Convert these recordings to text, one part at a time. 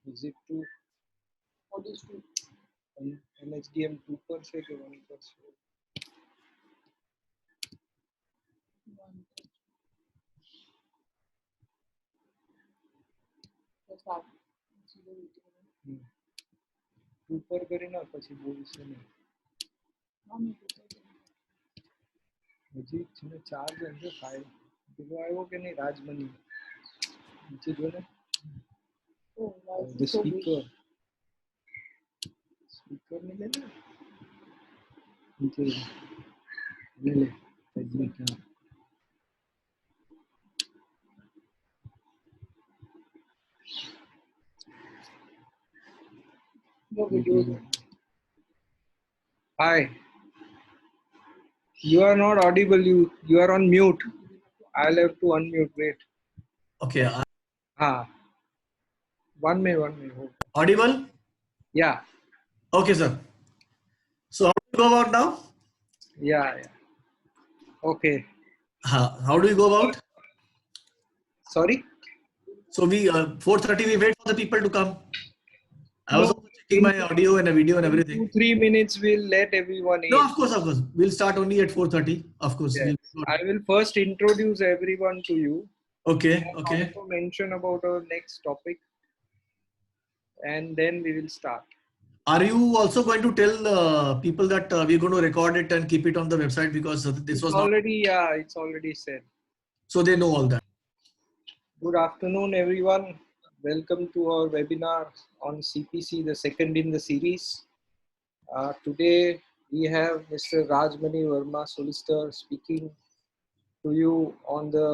Is it 2? What is 2? LHDM 2% or 1%? ઉપર કરીને પછી બોલશે નહીં. હજી છે ને 4 જણ છે. ફાઇલ પેલો આવ્યો કે નહીં રાજમની નીચે જો ને સ્પીકર ને લે ને નીચે લે Hi. You are not audible. You are on mute. I'll have to unmute. Wait. Okay. One minute. Audible? Yeah. Okay, sir. So how do you go about now? Yeah. Okay. How do you go about? Sorry? So we 4:30 we wait for the people to come. I was also checking my audio and a video and everything. 2-3 minutes we'll let everyone in. No, of course. We'll start only at 4:30. Of course. Yes. I will first introduce everyone to you. Okay. And Okay. also mention about our next topic. And then we will start. Are you also going to tell people that we're going to record it and keep it on the website because this was already it's already said. So they know all that. Good afternoon, everyone. Welcome to our webinar on CPC, the second in the series. Today we have Mr. Rajmani Verma, solicitor, speaking to you on the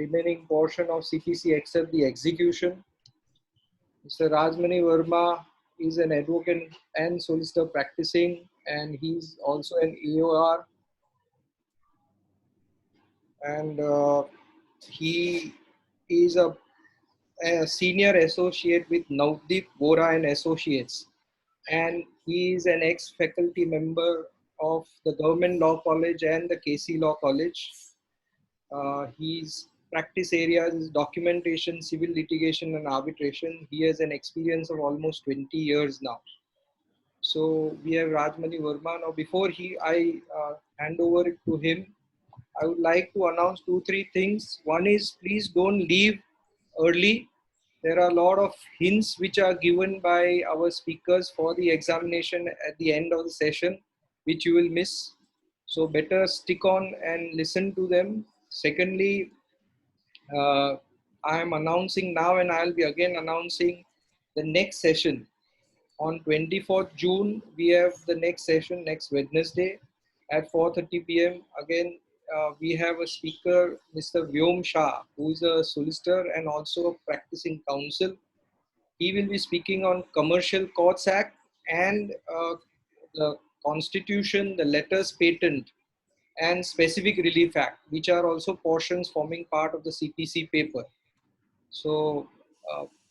remaining portion of CPC except the execution. Mr. Rajmani Verma is an advocate and solicitor practicing, and he's also an EOR. And he is a senior associate with Navdeep Bora and Associates, and he is an ex-faculty member of the Government Law College and the KC Law College. His practice areas is documentation, civil litigation and arbitration. He has an experience of almost 20 years now. So we have Rajmani Verma. Now before I hand over it to him, I would like to announce 2-3 things. One is, please don't leave early. There are a lot of hints which are given by our speakers for the examination at the end of the session, which you will miss. So better stick on and listen to them. Secondly, I am announcing now, and I'll be again announcing the next session. On 24th June, we have the next session next Wednesday at 4:30 p.m. Again, we have a speaker, Mr. Vyom Shah, who is a solicitor and also a practicing counsel. He will be speaking on Commercial Courts Act and the Constitution, the letters patent, and Specific Relief Act, which are also portions forming part of the CPC paper. So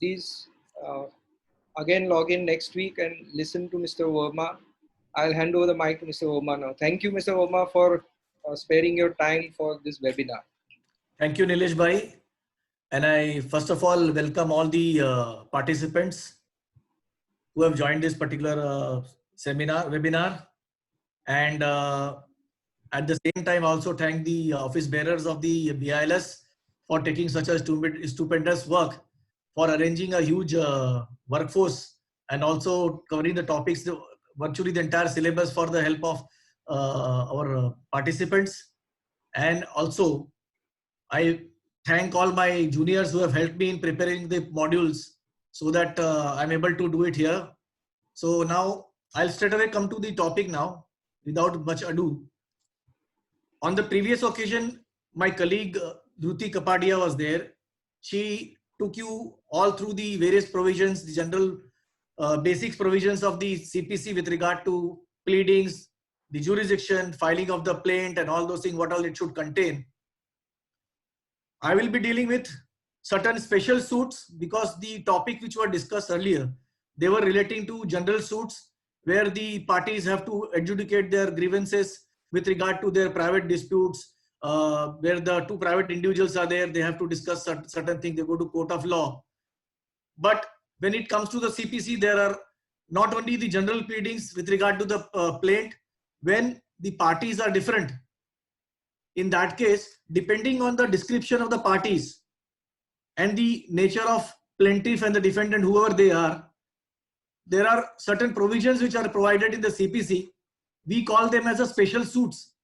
please again log in next week and listen to Mr. Verma. I'll hand over the mic to Mr. Verma now. Thank you, Mr. Verma, for sparing your time for this webinar. Thank you, Nilesh Bhai. And I first of all welcome all the participants who have joined this particular webinar. And at the same time, also thank the office bearers of the BILS for taking such a stupendous work for arranging a huge workforce and also covering the topics, virtually the entire syllabus for the help of our participants. And also I thank all my juniors who have helped me in preparing the modules so that I'm able to do it here. So now I'll straight away come to the topic now without much ado. On the previous occasion, my colleague Dhruti Kapadia was there. She took you all through the various provisions, the general basics provisions of the CPC with regard to pleadings, the jurisdiction, filing of the plaint and all those things, what all it should contain. I will be dealing with certain special suits because the topic which were discussed earlier, they were relating to general suits where the parties have to adjudicate their grievances with regard to their private disputes, where the two private individuals are there, they have to discuss certain things, they go to court of law. But when it comes to the CPC, there are not only the general pleadings with regard to the plaint. When the parties are different, in that case, depending on the description of the parties and the nature of plaintiff and the defendant, whoever they are, there are certain provisions which are provided in the CPC. We call them as a special suits.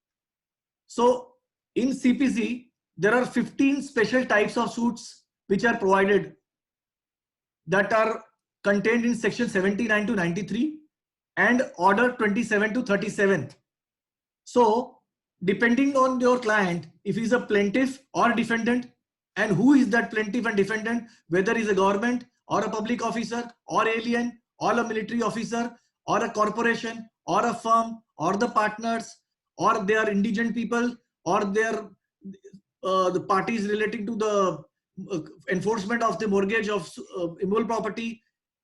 So in CPC, there are 15 special types of suits which are provided, that are contained in section 79 to 93 and order 27 to 37. So depending on your client, if he's a plaintiff or defendant, and who is that plaintiff and defendant, whether he's a government or a public officer or alien or a military officer or a corporation or a firm or the partners, or they are indigent people, or they are the parties relating to the enforcement of the mortgage of immovable property,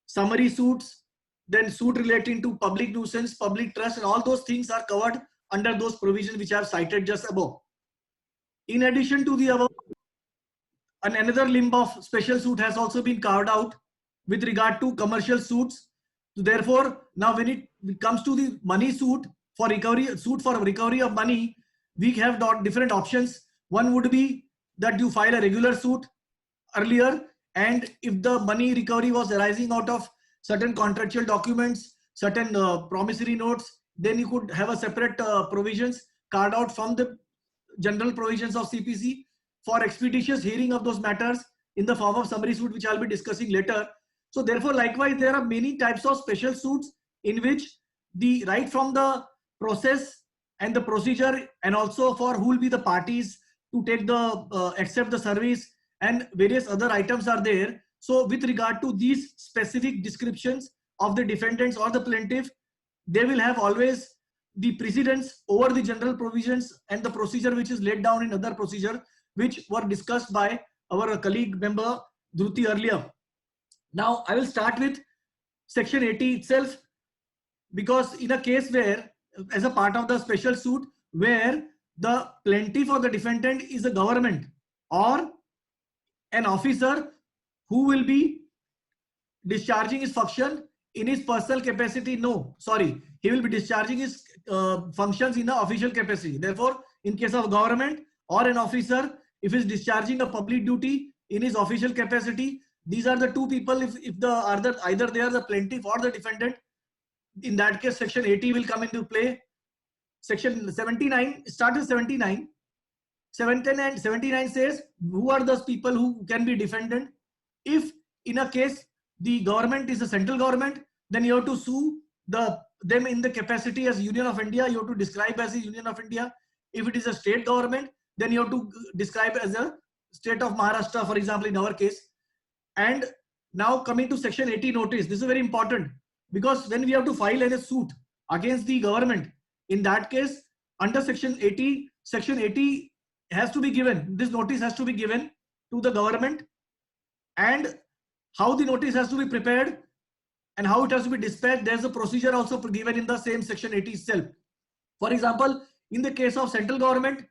summary suits, then suit relating to public nuisance, public trust, and all those things are covered under those provisions which I have cited just above. In addition to the above, another limb of special suit has also been carved out with regard to commercial suits. So therefore, now when it comes to the money suit for recovery of money, we have different options. One would be that you file a regular suit earlier, and if the money recovery was arising out of certain contractual documents, certain promissory notes, then you could have a separate provisions carved out from the general provisions of CPC for expeditious hearing of those matters in the form of summary suit, which I'll be discussing later. So therefore, likewise, there are many types of special suits in which the right from the process and the procedure, and also for who will be the parties to take the accept the service, and various other items are there. So with regard to these specific descriptions of the defendants or the plaintiff, they will have always the precedence over the general provisions and the procedure which is laid down in other procedure, which were discussed by our colleague member Dhruti earlier. Now I will start with section 80 itself, because in a case where, as a part of the special suit, where the plaintiff or the defendant is a government or an officer who will be discharging his function in his personal capacity, he will be discharging his functions in the official capacity. Therefore, in case of government or an officer, if he is discharging a public duty in his official capacity, these are the two people. If either they are the plaintiff or the defendant, in that case section 80 will come into play. Section 79, start with 79. 79 says who are those people who can be defendant. If in a case the government is a central government, then you have to sue them in the capacity as Union of India. You have to describe as a Union of India. If it is a state government, then you have to describe as a state of Maharashtra, for example, in our case. And now coming to section 80 notice, this is very important, because when we have to file a suit against the government, in that case under section 80 has to be given, this notice has to be given to the government, and how the notice has to be prepared and how it has to be dispatched, there's a procedure also given in the same section 80 itself. For example, in the case of central government,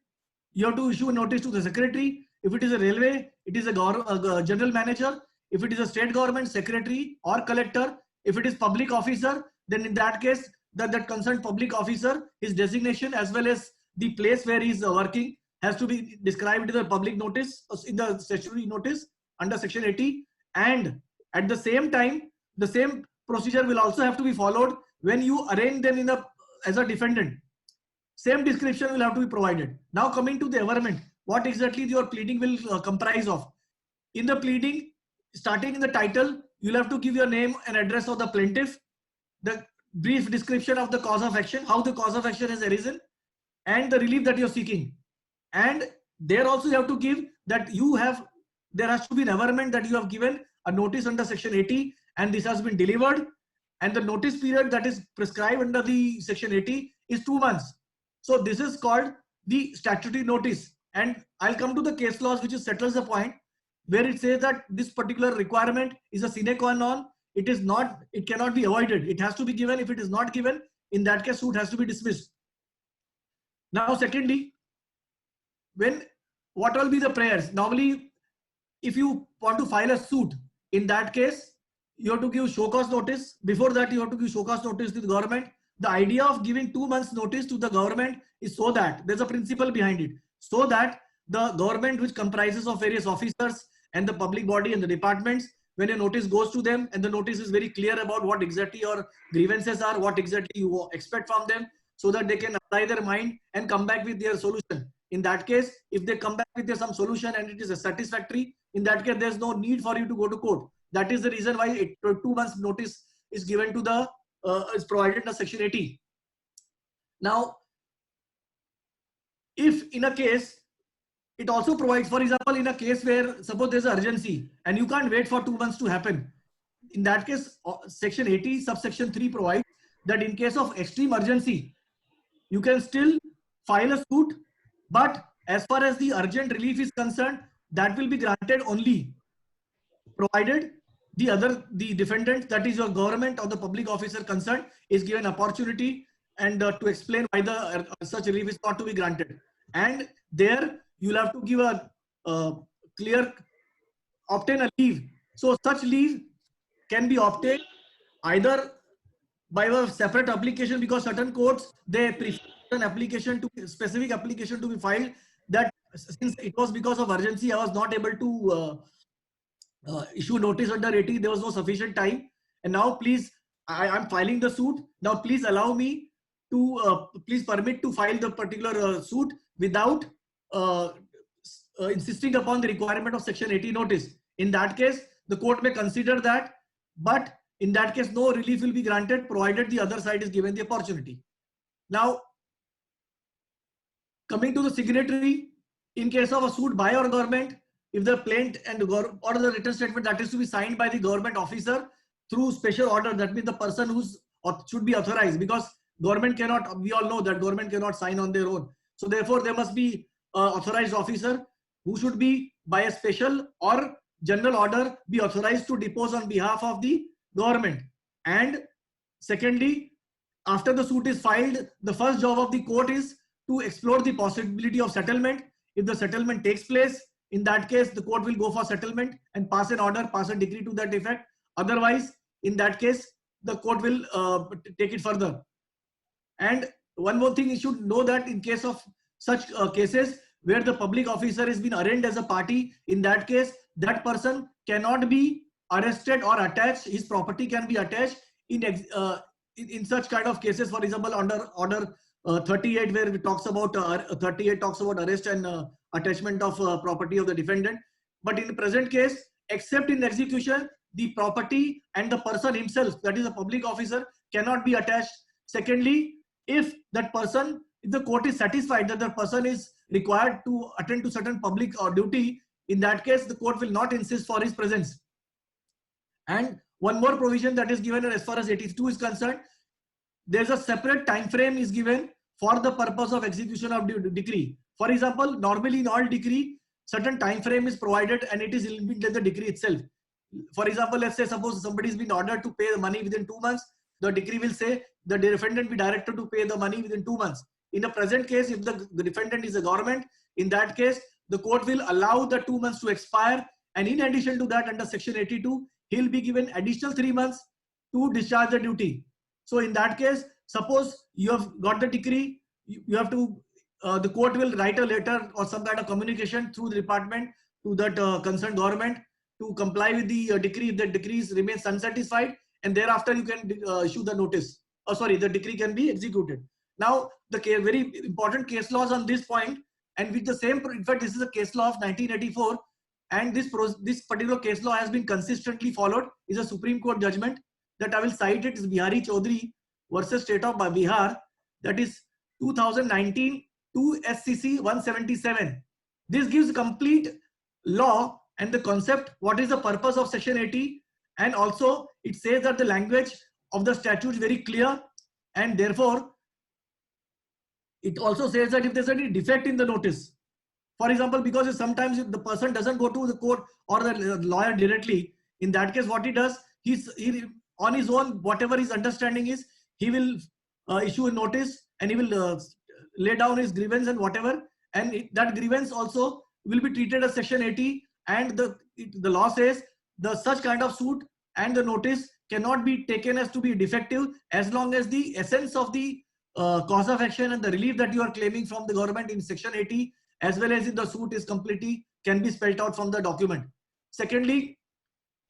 you have to issue a notice to the secretary. If it is a railway, it is a general manager. If it is a state government, secretary or collector. If it is public officer, then in that case, that concerned public officer, his designation as well as the place where he is working has to be described in the public notice, in the statutory notice under section 80. And at the same time, the same procedure will also have to be followed when you arraign them as a defendant. Same description will have to be provided. Now coming to the averment, what exactly your pleading will comprise of. In the pleading, starting in the title, you'll have to give your name and address of the plaintiff, the brief description of the cause of action, how the cause of action has arisen, and the relief that you're seeking. And there also you have to give that there has to be an averment that you have given a notice under section 80 and this has been delivered, and the notice period that is prescribed under the section 80 is 2 months. So this is called the statutory notice. And I'll come to the case laws which settles the point, where it says that this particular requirement is a sine qua non. It cannot be avoided. It has to be given. If it is not given, in that case, suit has to be dismissed. Now, secondly, what will be the prayers? Normally, if you want to file a suit, in that case, you have to give show cause notice. Before that, you have to give show cause notice to the government. The idea of giving 2 months notice to the government is so that there's a principle behind it, so that the government, which comprises of various officers and the public body and the departments, when a notice goes to them and the notice is very clear about what exactly your grievances are, what exactly you expect from them, so that they can apply their mind and come back with their solution. In that case, if they come back with some solution and it is a satisfactory, in that case, there's no need for you to go to court. That is the reason why 2 months notice is given to the is provided in section 80. Now, if in a case, it also provides, for example, in a case where suppose there's an urgency and you can't wait for 2 months to happen. In that case, section 80 subsection 3 provides that in case of extreme urgency, you can still file a suit, but as far as the urgent relief is concerned, that will be granted only provided the defendant, that is your government or the public officer concerned, is given opportunity and to explain why the such relief is not to be granted. And there you'll have to give a clear, obtain a leave. So such leave can be obtained either by a separate application, because certain courts, they prefer an application to specific application to be filed, that since it was because of urgency I was not able to issue notice under 80, there was no sufficient time, and now please, I'm filing the suit. Now please allow me to please permit to file the particular suit without insisting upon the requirement of section 80 notice. In that case, the court may consider that, but in that case, no relief will be granted provided the other side is given the opportunity. Now, coming to the signatory, in case of a suit by our government, if the plaint and or the written statement that is to be signed by the government officer through special order, that means the person who's should be authorized, because government cannot, we all know that government cannot sign on their own. So therefore, there must be authorized officer who should be by a special or general order be authorized to depose on behalf of the government. And secondly, after the suit is filed, the first job of the court is to explore the possibility of settlement. If the settlement takes place, in that case, the court will go for settlement and pass an order, pass a decree to that effect. Otherwise, in that case, the court will take it further. And one more thing, you should know that in case of such cases where the public officer has been arraigned as a party, in that case, that person cannot be arrested or attached. His property can be attached in such kind of cases. For example, under order 38, where it talks about 38 talks about arrest and attachment of property of the defendant. But in the present case, except in execution, the property and the person himself, that is a public officer, cannot be attached. Secondly, if the court is satisfied that the person is required to attend to certain public or duty, in that case, the court will not insist for his presence. And one more provision that is given as far as 82 is concerned, there's a separate time frame is given for the purpose of execution of decree. For example, normally in all decree, certain time frame is provided and it is inbuilt in the decree itself. For example, let's say suppose somebody has been ordered to pay the money within 2 months, the decree will say the defendant be directed to pay the money within 2 months. In the present case, if the defendant is a government, in that case, the court will allow the 2 months to expire, and in addition to that, under section 82, he will be given additional 3 months to discharge the duty. So in that case, suppose you have got the decree, you have to, the court will write a letter or some kind of communication through the department to that concerned government to comply with the decree. If the decree remains unsatisfied, and thereafter you can issue the notice. The decree can be executed. Now, the very important case laws on this point, and with the same, in fact, this is a case law of 1984, and this particular case law has been consistently followed, is a Supreme Court judgment that I will cite. It is Bihari Chaudhary versus State of Bihar, that is 2019 2 SCC 177. This gives complete law and the concept, what is the purpose of section 80, and also it says that the language of the statute is very clear, and therefore it also says that if there's any defect in the notice, for example, because sometimes if the person doesn't go to the court or the lawyer directly, in that case what he does, he on his own, whatever his understanding is, he will issue a notice and he will lay down his grievance and whatever, and that grievance also will be treated as section 80, and the law says the such kind of suit and the notice cannot be taken as to be defective as long as the essence of the cause of action and the relief that you are claiming from the government in section 80 as well as in the suit is completely can be spelled out from the document. Secondly,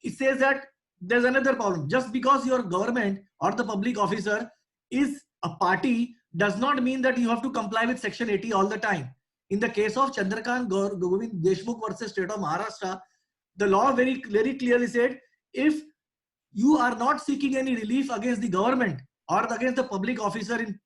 it says that there's another problem. Just because your government or the public officer is a party does not mean that you have to comply with section 80 all the time. In the case of Chandrakant Govind Deshmukh versus State of Maharashtra, the law very clearly said, if you are not seeking any relief against the government or against the public officer in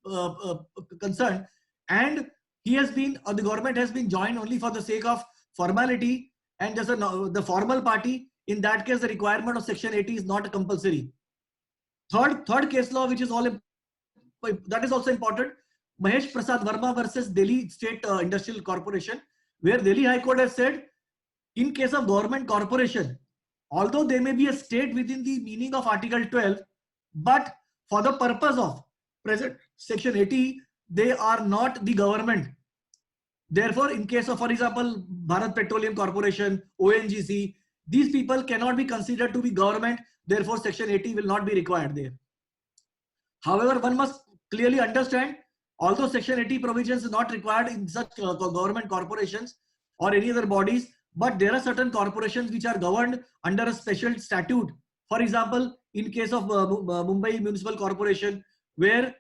concern, and he has been or the government has been joined only for the sake of formality and just the formal party, in that case the requirement of section 80 is not compulsory. Third case law, which is that is also important, Mahesh Prasad Verma versus Delhi State Industrial Corporation, where Delhi High Court has said, in case of government corporation, although they may be a state within the meaning of Article 12, but for the purpose of present section 80, they are not the government. Therefore, in case of, for example, Bharat Petroleum Corporation, ONGC, these people cannot be considered to be government. Therefore, section 80 will not be required there. However, one must clearly understand, although section 80 provisions is not required in such government corporations or any other bodies, but there are certain corporations which are governed under a special statute. For example, in case of Mumbai Municipal Corporation, where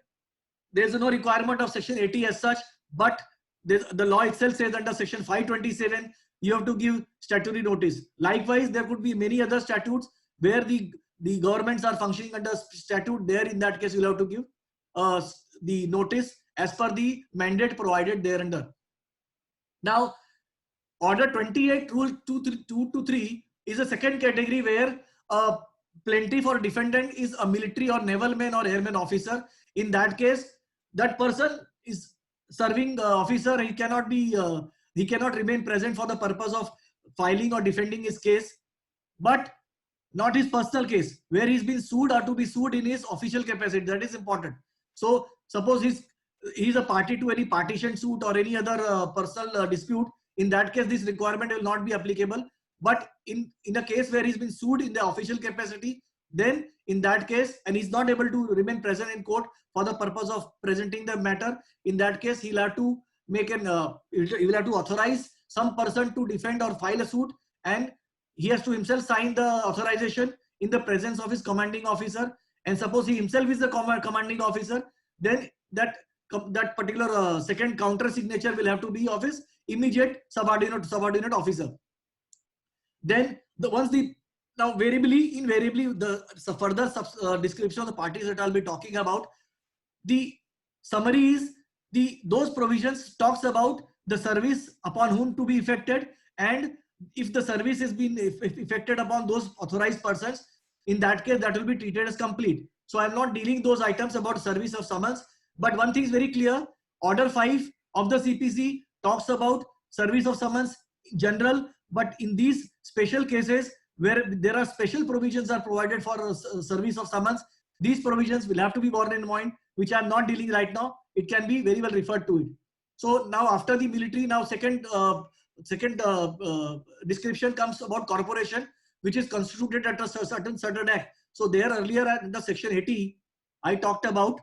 there is no requirement of section 80 as such, but the law itself says under section 527 you have to give statutory notice. Likewise, there could be many other statutes where the governments are functioning under statute. There, in that case, you will have to give the notice as per the mandate provided thereunder. Now, Order 28 Rule 223 is a second category where plaintiff or defendant is a military or naval man or airman officer. In that case, that person is serving officer. He cannot remain present for the purpose of filing or defending his case, but not his personal case where he's been sued or to be sued in his official capacity. That is important. So suppose he's a party to any partition suit or any other personal dispute. In that case, this requirement will not be applicable. But in a case where he's been sued in the official capacity, then in that case, and he's not able to remain present in court for the purpose of presenting the matter, in that case, he'll have to make he will have to authorize some person to defend or file a suit, and he has to himself sign the authorization in the presence of his commanding officer. And suppose he himself is the commanding officer, then that particular second counter signature will have to be of his immediate subordinate officer. Then now invariably the further description of the parties that I'll be talking about, the summary is those provisions talks about the service upon whom to be effected, and if the service has been effected upon those authorized persons, in that case that will be treated as complete. So I'm not dealing those items about service of summons, but one thing is very clear. Order 5 of the CPC talks about service of summons in general, but in these special cases where there are special provisions are provided for service of summons, these provisions will have to be borne in mind, which I'm not dealing right now. It can be very well referred to it. So now after the military, now second description comes about corporation, which is constituted at a certain act. So there earlier under section 80, I talked about,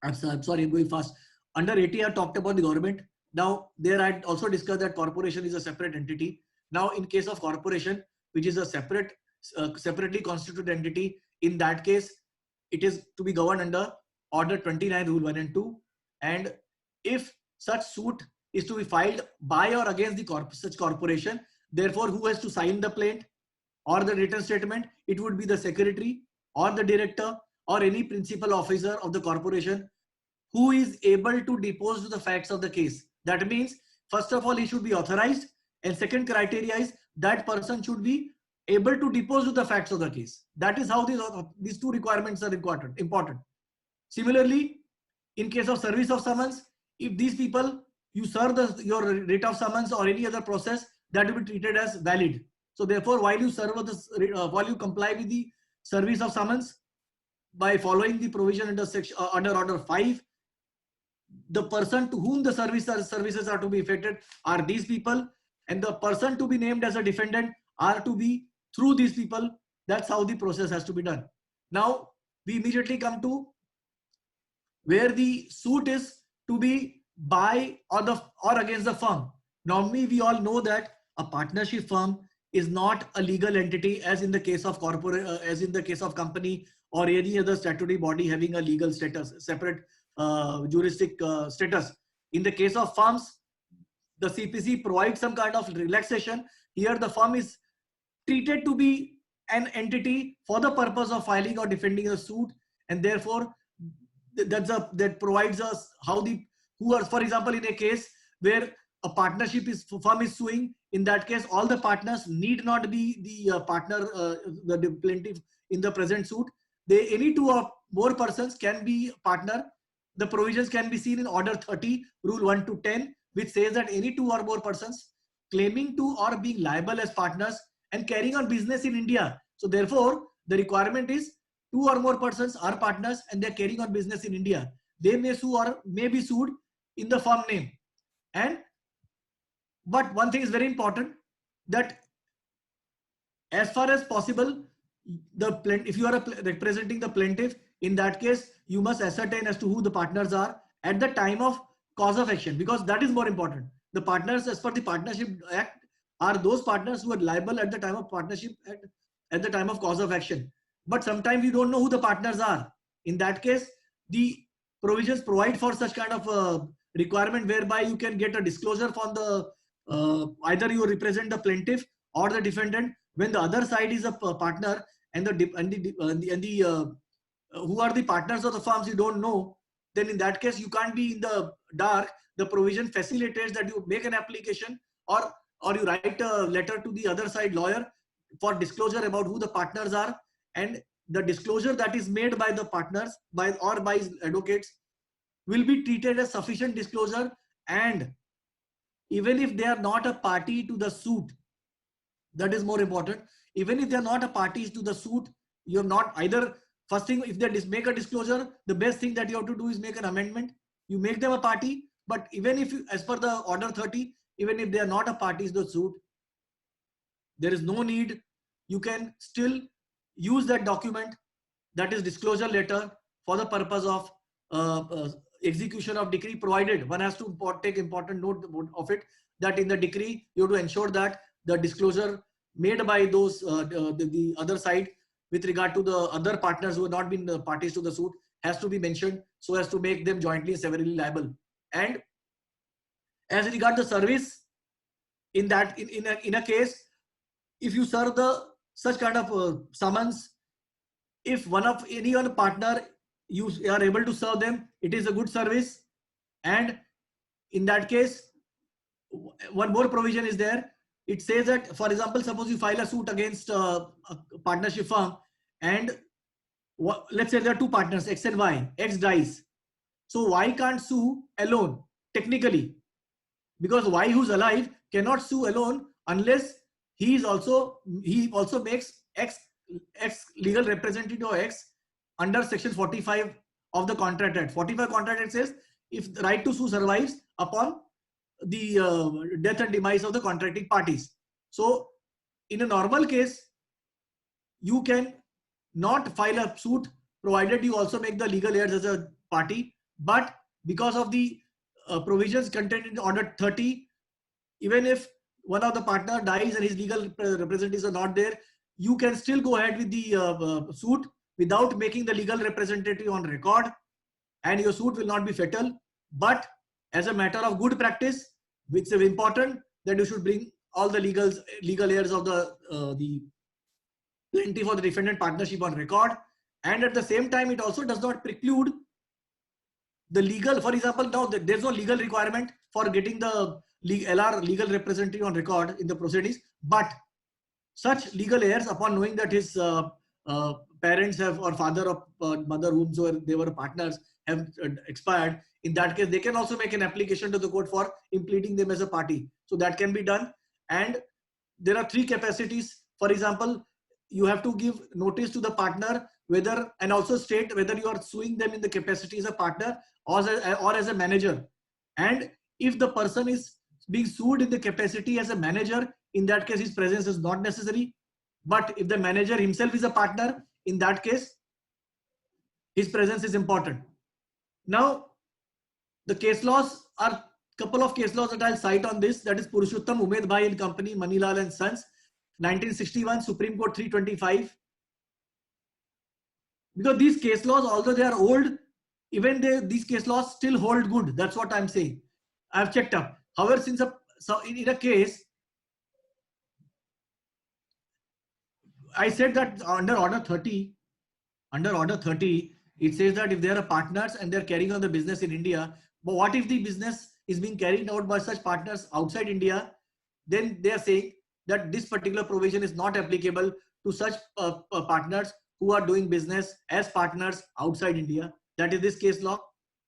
I'm sorry, I'm going fast. Under 80, I talked about the government. Now there I also discussed that corporation is a separate entity. Now in case of corporation, which is a separately constituted entity, in that case, it is to be governed under Order 29 Rule 1 and 2. And if such suit is to be filed by or against such corporation, therefore who has to sign the plaint or the written statement? It would be the secretary or the director or any principal officer of the corporation who is able to depose to the facts of the case. That means, first of all, he should be authorized, and second criteria is that person should be able to depose to the facts of the case. That is how these two requirements are important. Similarly, in case of service of summons, if these people, you serve your writ of summons or any other process, that will be treated as valid. So therefore, while you comply with the service of summons by following the provision under Order 5, the person to whom the services are to be effected are these people, and the person to be named as a defendant are to be through these people, That's how the process has to be done. Now we immediately come to where the suit is to be by or against the firm. Normally, we all know that a partnership firm is not a legal entity, as in the case of corporate, as in the case of company or any other statutory body having a legal status, separate juristic status. In the case of firms, the CPC provides some kind of relaxation. Here, the firm is treated to be an entity for the purpose of filing or defending a suit, and therefore that provides us how the who are, for example, in a case where a partnership is firm is suing, in that case all the partners need not be the partner, the plaintiff in the present suit. They, any two or more persons can be partner. The provisions can be seen in order 30 rule 1 to 10, which says that any two or more persons claiming to or being liable as partners and carrying on business in India. So therefore the requirement is two or more persons are partners and they're carrying on business in India. They may sue or may be sued in the firm name. And but one thing is very important, that as far as possible, if you are representing the plaintiff, in that case you must ascertain as to who the partners are at the time of cause of action, because that is more important. The partners as per the Partnership Act are those partners who are liable at the time of partnership at the time of cause of action. But sometimes you don't know who the partners are. In that case, the provisions provide for such kind of requirement whereby you can get a disclosure from the either you represent the plaintiff or the defendant when the other side is a partner, and the who are the partners of the firms you don't know. Then in that case you can't be in the dark. The provision facilitates that you make an application or you write a letter to the other side lawyer for disclosure about who the partners are, and the disclosure that is made by the partners by advocates will be treated as sufficient disclosure. And even if they are not a party to the suit, that is more important, even if they are not a parties to the suit, you have not either. First thing, if they make a disclosure, the best thing that you have to do is make an amendment. You make them a party. But even if you, as per the order 30, even if they are not a parties to the suit, there is no need. You can still use that document, that is disclosure letter, for the purpose of execution of decree, provided one has to take important note of it, that in the decree you have to ensure that the disclosure made by those the other side with regard to the other partners who have not been parties to the suit has to be mentioned, so as to make them jointly and severally liable. And as regard the service, in that in a case, if you serve the such kind of summons, if any one partner you are able to serve them, it is a good service. And in that case, one more provision is there. It says that, for example, suppose you file a suit against a partnership firm, and let's say there are two partners, X and Y. X dies, so Y can't sue alone technically, because Y, who's alive, cannot sue alone unless he also makes X legal representative of X under section 45 of the Contract Act. 45 Contract Act says if the right to sue survives upon the death and demise of the contracting parties. So in a normal case, you can not file a suit provided you also make the legal heirs as a party. But because of the provisions contained in order 30, even if one of the partner dies and his legal representatives are not there, you can still go ahead with the suit without making the legal representative on record, and your suit will not be fatal. But as a matter of good practice, which is important, that you should bring all the legal heirs of the plaintiff or the defendant partnership on record. And at the same time, it also does not preclude the legal, for example, now there's no legal requirement for getting the LR legal representative on record in the proceedings, but such legal heirs, upon knowing that his parents have, or father or mother, whomsoever they were partners, have expired, in that case they can also make an application to the court for implementing them as a party. So that can be done. And there are three capacities. For example, you have to give notice to the partner whether, and also state whether you are suing them in the capacity as a partner or as a manager. And if the person is being sued in the capacity as a manager, in that case his presence is not necessary. But if the manager himself is a partner, in that case, his presence is important. Now, the case laws are couple of case laws that I'll cite on this. That is Purushottam Umed Bhai and Company, Manilal and Sons, 1961, Supreme Court 325. Because these case laws, although they are old, even these case laws still hold good. That's what I'm saying. I've checked up. However, in a case, I said that under Order 30, it says that if they are partners and they're carrying on the business in India, but what if the business is being carried out by such partners outside India? Then they are saying that this particular provision is not applicable to such partners who are doing business as partners outside India. That is this case law.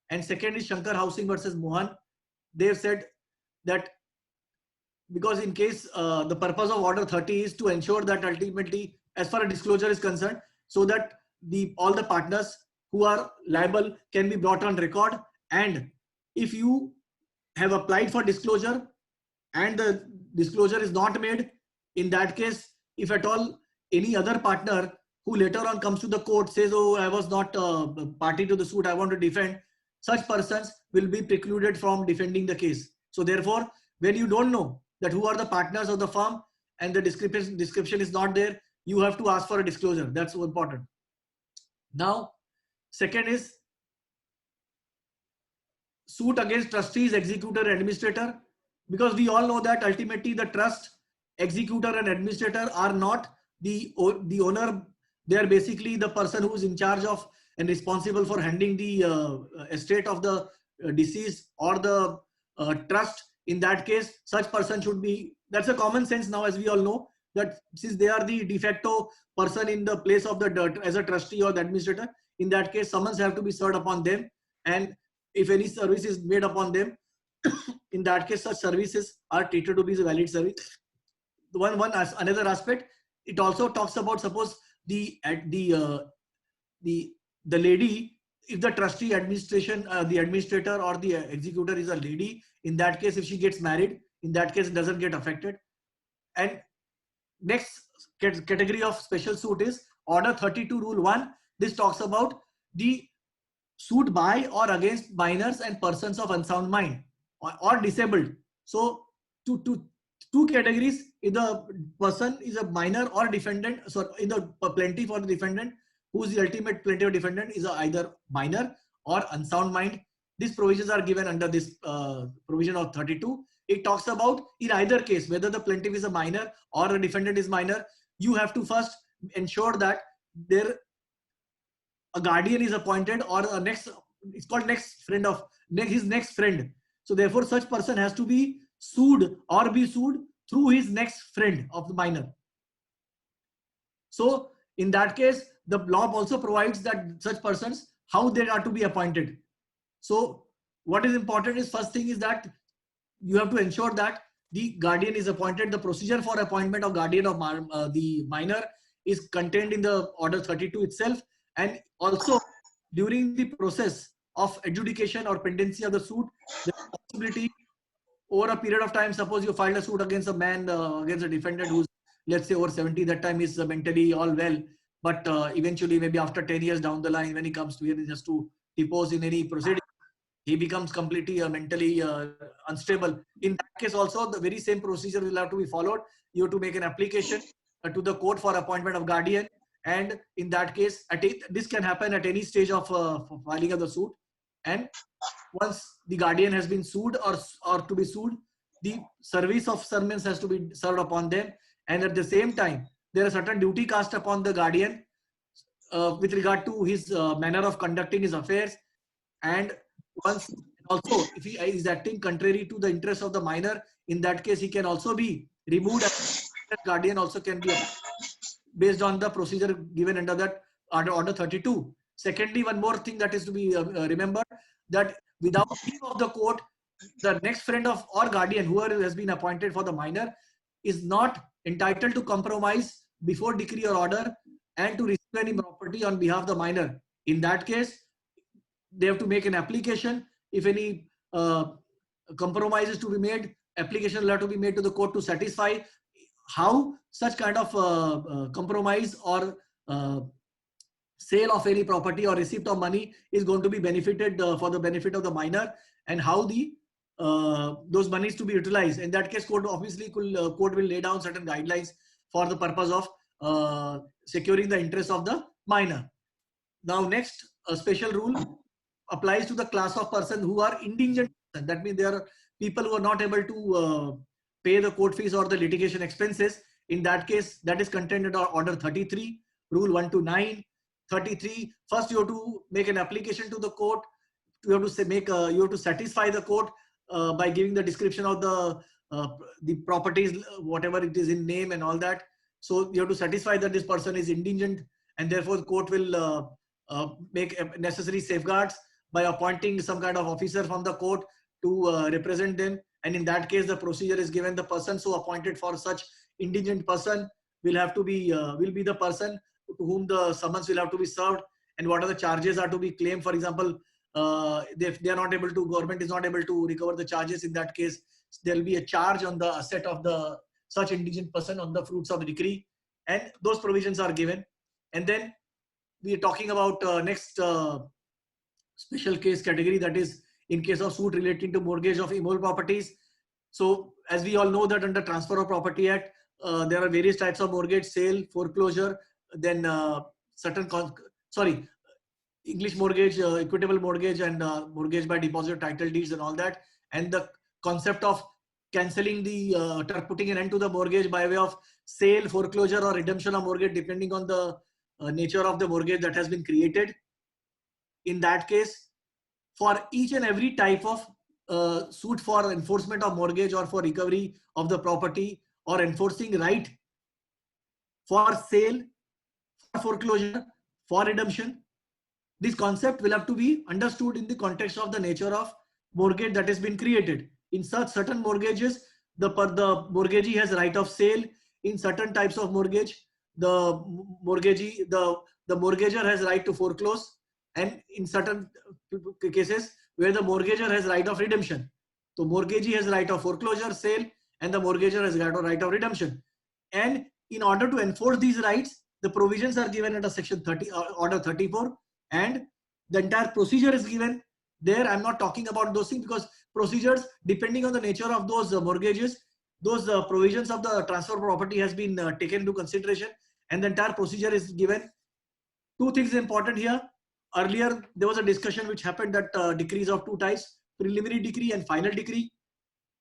And second is Shankar Housing versus Mohan. They have said that because in case the purpose of Order 30 is to ensure that ultimately, as far as disclosure is concerned, so that all the partners who are liable can be brought on record. And if you have applied for disclosure and the disclosure is not made, in that case, if at all any other partner who later on comes to the court says, oh, I was not party to the suit, I want to defend, such persons will be precluded from defending the case. So therefore, when you don't know that who are the partners of the firm and the description is not there, you have to ask for a disclosure. That's so important. Now, second is suit against trustees, executor, administrator, because we all know that ultimately the trust, executor and administrator are not the owner. They are basically the person who is in charge of and responsible for handling the estate of the deceased or the trust. In that case, such person should be, that's a common sense now, as we all know, that since they are the de facto person in the place of the as a trustee or the administrator, in that case, summons have to be served upon them. And if any service is made upon them, in that case, such services are treated to be a valid service. Another aspect, it also talks about, suppose the lady, if the trustee, the administrator or the executor is a lady, in that case, if she gets married, in that case, it doesn't get affected. And next category of special suit is Order 32 Rule 1. This talks about the suit by or against minors and persons of unsound mind or disabled. So two categories: if the person is a minor or defendant, so in the plaintiff or the defendant, who is the ultimate plaintiff or defendant, is either minor or unsound mind. These provisions are given under this provision of 32. It talks about, in either case, whether the plaintiff is a minor or a defendant is minor, you have to first ensure that a guardian is appointed, or it's called his next friend. So therefore, such person has to be sued or be sued through his next friend of the minor. So in that case, the law also provides that such persons, how they are to be appointed. So what is important is, first thing is that you have to ensure that the guardian is appointed. The procedure for appointment of guardian of the minor is contained in the Order 32 itself. And also during the process of adjudication or pendency of the suit, the possibility over a period of time, suppose you filed a suit against a man, against a defendant who's, let's say, over 70, that time is mentally all well, but eventually maybe after 10 years down the line, when he comes to here just to depose in any proceeding, he becomes completely mentally unstable. In that case also, the very same procedure will have to be followed. You have to make an application to the court for appointment of guardian. And in that case, this can happen at any stage of filing of the suit. And once the guardian has been sued or to be sued, the service of summons has to be served upon them. And at the same time, there are certain duty cast upon the guardian with regard to his manner of conducting his affairs. And once also, if he is acting contrary to the interest of the minor, in that case, he can also be removed. And guardian also can be based on the procedure given under that Order 32. Secondly, one more thing that is to be remembered, that without leave of the court, the next friend of or guardian, whoever has been appointed for the minor, is not entitled to compromise before decree or order and to receive any property on behalf of the minor. In that case, they have to make an application. If any compromise is to be made, application will have to be made to the court to satisfy how such kind of compromise or sale of any property or receipt of money is going to be benefited for the benefit of the minor, and how the those monies to be utilized. In that case, court obviously court will lay down certain guidelines for the purpose of securing the interest of the minor. Now next, a special rule applies to the class of person who are indigent. That means there are people who are not able to pay the court fees or the litigation expenses. In that case, that is contained in order 33, rule 1 to 9. 33, first you have to make an application to the court. You have to say, you have to satisfy the court by giving the description of the properties, whatever it is in name and all that. So you have to satisfy that this person is indigent, and therefore the court will make necessary safeguards by appointing some kind of officer from the court to represent them. And in that case, the procedure is given. The person so appointed for such indigent person will be the person to whom the summons will have to be served, and what are the charges are to be claimed. For example, if they are not able to, government is not able to recover the charges, in that case there will be a charge on the asset of the such indigent person on the fruits of the decree, and those provisions are given. And then we are talking about next special case category, that is in case of suit relating to mortgage of immobile properties. So as we all know that under Transfer of Property Act, there are various types of mortgage: sale, foreclosure, then English mortgage, equitable mortgage, and mortgage by deposit, title deeds, and all that. And the concept of cancelling putting an end to the mortgage by way of sale, foreclosure, or redemption of mortgage, depending on the nature of the mortgage that has been created. In that case, for each and every type of suit for enforcement of mortgage or for recovery of the property or enforcing right for sale, for foreclosure, for redemption, this concept will have to be understood in the context of the nature of mortgage that has been created. In such certain mortgages, the mortgagee has right of sale. In certain types of mortgage, the mortgager has right to foreclose, and in certain cases where the mortgager has right of redemption. So mortgagee has right of foreclosure, sale, and the mortgager has right of redemption. And in order to enforce these rights, the provisions are given under section 30, order 34, and the entire procedure is given there. I'm not talking about those things because procedures, depending on the nature of those mortgages, those provisions of the transfer property has been taken into consideration, and the entire procedure is given. Two things important here. Earlier, there was a discussion which happened that decrees of two types: preliminary decree and final decree.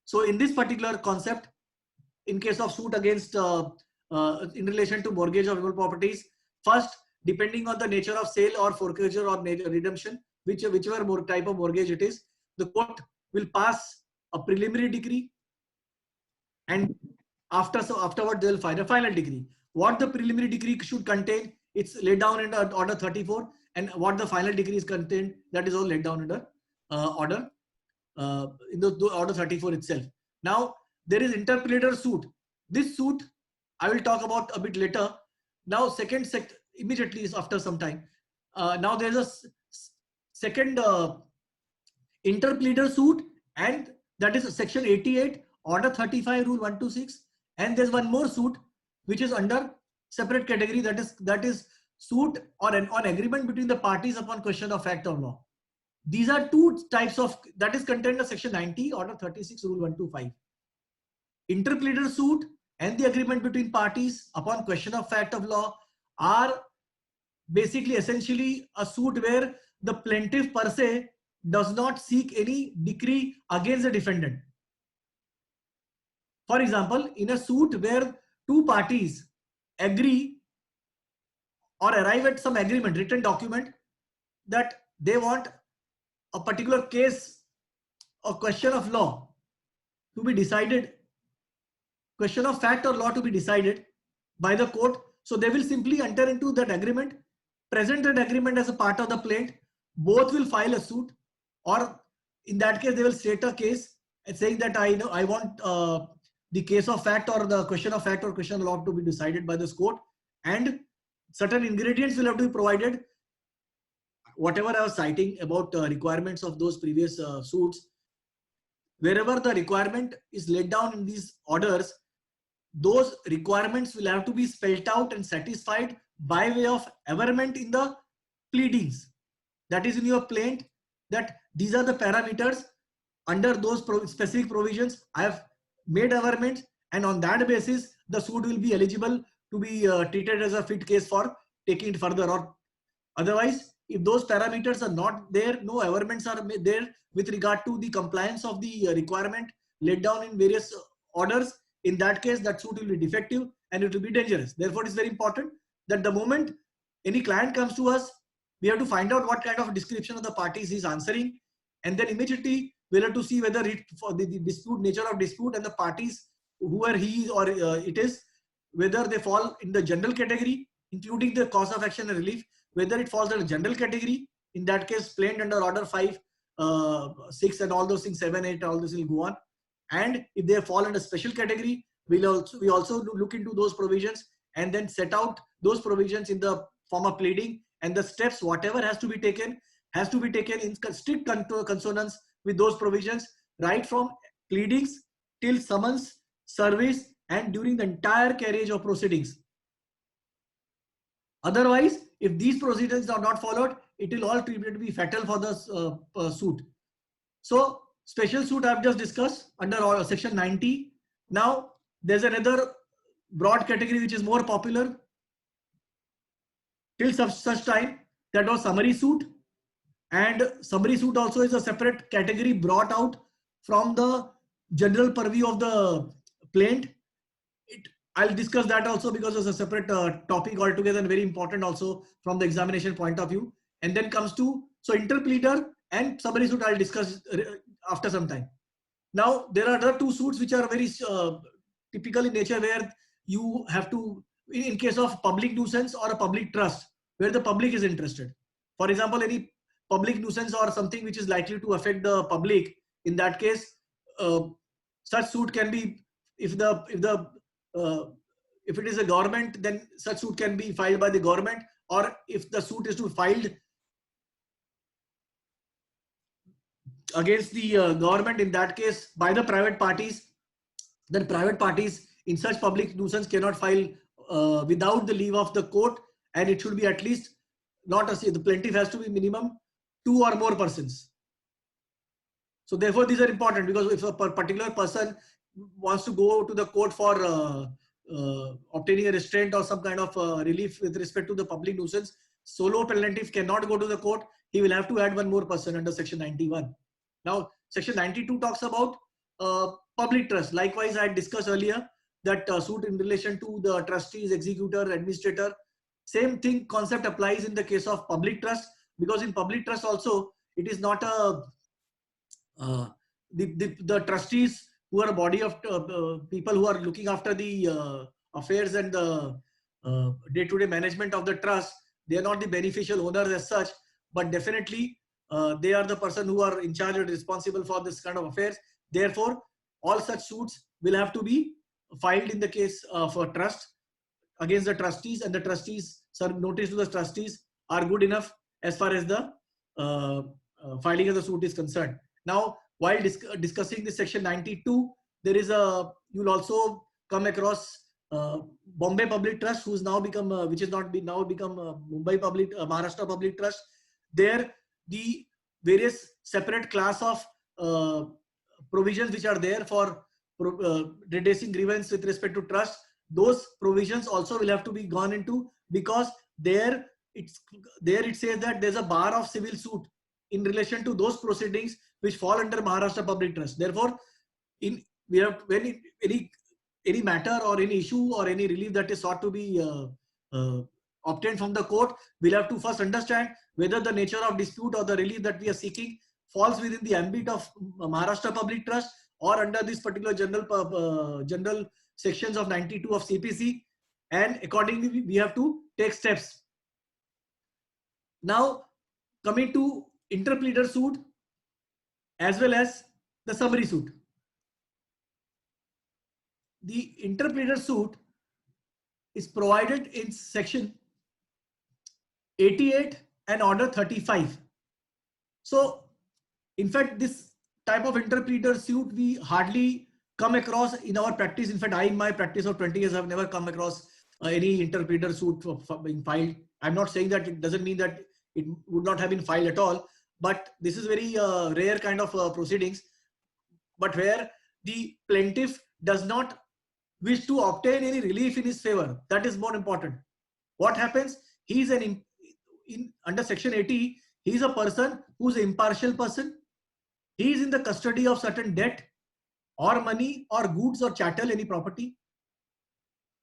So in this particular concept, in case of suit against in relation to mortgage of real properties, first, depending on the nature of sale or foreclosure or redemption, whichever type of mortgage it is, the court will pass a preliminary decree, and afterward they will find a final decree. What the preliminary decree should contain, it's laid down in order 34, and what the final decree is contained, that is all laid down under order in the order 34 itself. Now there is interpleader suit. This suit I will talk about a bit later. Now second immediately is after some time. Now there is a second interpleader suit, and that is section 88, order 35, rule 126. And there's one more suit which is under separate category, that is suit or on agreement between the parties upon question of fact or law. These are two types of, that is contained in section 90, order 36, rule 125. Interpleader suit and the agreement between parties upon question of fact of law are basically essentially a suit where the plaintiff per se does not seek any decree against the defendant. For example, in a suit where two parties agree or arrive at some agreement, written document, that they want a particular case or question of law to be decided, question of fact or law to be decided by the court. So they will simply enter into that agreement, present that agreement as a part of the plaint. Both will file a suit, or in that case they will state a case and saying that I want the case of fact or the question of fact or question of law to be decided by this court, and certain ingredients will have to be provided. Whatever I was citing about requirements of those previous suits, wherever the requirement is laid down in these orders, those requirements will have to be spelled out and satisfied by way of averment in the pleadings. That is in your plaint, that these are the parameters under those specific provisions. I have made averments, and on that basis, the suit will be eligible to be treated as a fit case for taking it further. Or otherwise, if those parameters are not there, no averments are there with regard to the compliance of the requirement laid down in various orders, in that case, that suit will be defective and it will be dangerous. Therefore, it is very important that the moment any client comes to us, we have to find out what kind of description of the parties he is answering, and then immediately we'll have to see whether it, for the dispute, nature of dispute, and the parties, whoever he or it is, whether they fall in the general category, including the cause of action and relief, whether it falls under general category. In that case, plain under order 5, 6, and all those things, 7, 8, all this will go on. And if they fall under special category, we also look into those provisions and then set out those provisions in the form of pleading, and the steps whatever has to be taken in strict consonance with those provisions, right from pleadings till summons, service, and during the entire carriage of proceedings. Otherwise, if these procedures are not followed, it will all to be fatal for the suit. So special suit I have just discussed under section 90. Now there's another broad category which is more popular till such time, that was summary suit. And summary suit also is a separate category brought out from the general purview of the plaint. I'll discuss that also because it's a separate topic altogether and very important also from the examination point of view. And then comes to, so interpleader and summary suit I'll discuss after some time. Now there are other two suits which are very typical in nature, where you have to, in case of public nuisance or a public trust, where the public is interested. For example, any public nuisance or something which is likely to affect the public, in that case, such suit can be, if it is a government, then such suit can be filed by the government, or if the suit is to be filed against the government, in that case by the private parties, then private parties in such public nuisance cannot file without the leave of the court, and it should be at least not the plaintiff has to be minimum 2 or more persons. So therefore these are important, because if a particular person wants to go to the court for obtaining a restraint or some kind of relief with respect to the public nuisance, solo plaintiff cannot go to the court. He will have to add one more person under section 91. Now section 92 talks about public trust. Likewise, I had discussed earlier that suit in relation to the trustees, executor, administrator. Same thing concept applies in the case of public trust, because in public trust also it is not a the trustees, who are a body of people who are looking after the affairs and the day-to-day management of the trust. They are not the beneficial owners as such, but definitely they are the person who are in charge and responsible for this kind of affairs. Therefore, all such suits will have to be filed in the case of a trust against the trustees, and the trustees, notice to the trustees are good enough as far as the filing of the suit is concerned. Now, while discussing this section 92, there is you'll also come across Bombay Public Trust, who's now become, which is not now become Mumbai Public, Maharashtra Public Trust. There, the various separate class of provisions which are there for redressing grievance with respect to trust, those provisions also will have to be gone into, because there it says that there's a bar of civil suit in relation to those proceedings which fall under Maharashtra Public Trust. Therefore, when any matter or any issue or any relief that is sought to be obtained from the court, we'll have to first understand whether the nature of dispute or the relief that we are seeking falls within the ambit of Maharashtra Public Trust or under this particular general sections of 92 of CPC, and accordingly we have to take steps. Now, coming to interpleader suit as well as the summary suit. The interpleader suit is provided in section 88 and order 35. So in fact, this type of interpleader suit we hardly come across in our practice. In fact, I, in my practice of 20 years, have never come across any interpreter suit being filed. I'm not saying that it doesn't mean that it would not have been filed at all, but this is very rare kind of proceedings, but where the plaintiff does not wish to obtain any relief in his favor. That is more important. What happens? He is under section 80, he is a person who is an impartial person. He is in the custody of certain debt or money or goods or chattel, any property.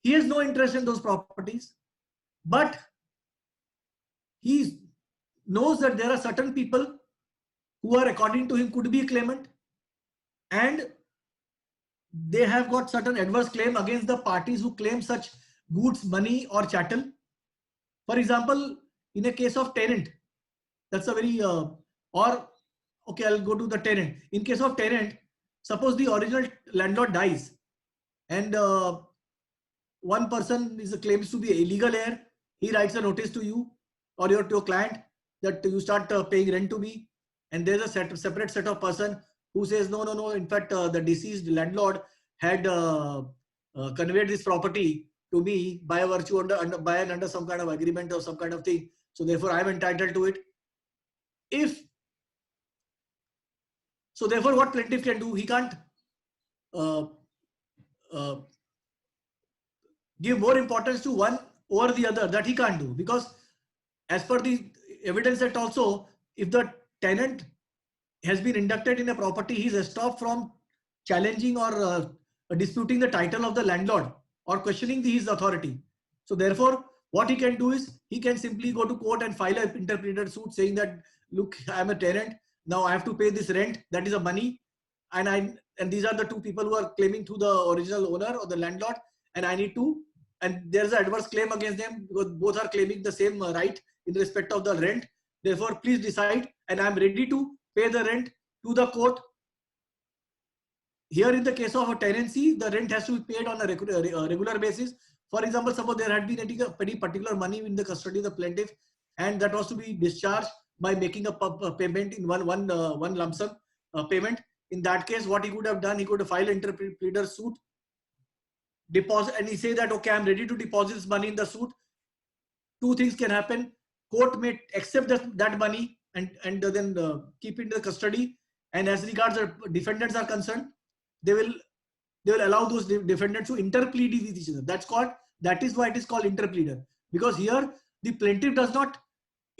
He has no interest in those properties, but he knows that there are certain people who are, according to him, could be a claimant, and they have got certain adverse claim against the parties who claim such goods, money or chattel. For example, in a case of tenant, that's a very or okay, I'll go to the tenant. In case of tenant, suppose the original landlord dies and one person claims to be illegal heir. He writes a notice to you or to your client that you start paying rent to me, and there's a separate set of person who says no. In fact, the deceased landlord had conveyed this property to me by virtue under some kind of agreement or some kind of thing. So therefore, I am entitled to it. So therefore, what plaintiff can do? He can't uh, uh, give more importance to one over the other. That he can't do, because as per the evidence act also, if the tenant has been inducted in a property, he is stopped from challenging or disputing the title of the landlord or questioning his authority. So therefore, what he can do is he can simply go to court and file an interpreter suit saying that, look, I am a tenant, now I have to pay this rent, that is a money, and these are the two people who are claiming to the original owner or the landlord, and I need to, and there's an adverse claim against them because both are claiming the same right in respect of the rent. Therefore, please decide, and I'm ready to pay the rent to the court. Here, in the case of a tenancy, the rent has to be paid on a regular basis. For example, suppose there had been any particular money in the custody of the plaintiff, and that was to be discharged by making a payment in one lump sum payment. In that case, what he could have done, he could have filed an interpreter suit, deposit, and he say that, okay, I'm ready to deposit this money in the suit. Two things can happen. Court may accept that money and then keep it in the custody. And as regards the defendants are concerned, they will allow those defendants to interplead with each other. That is why it is called interpleader, because here the plaintiff does not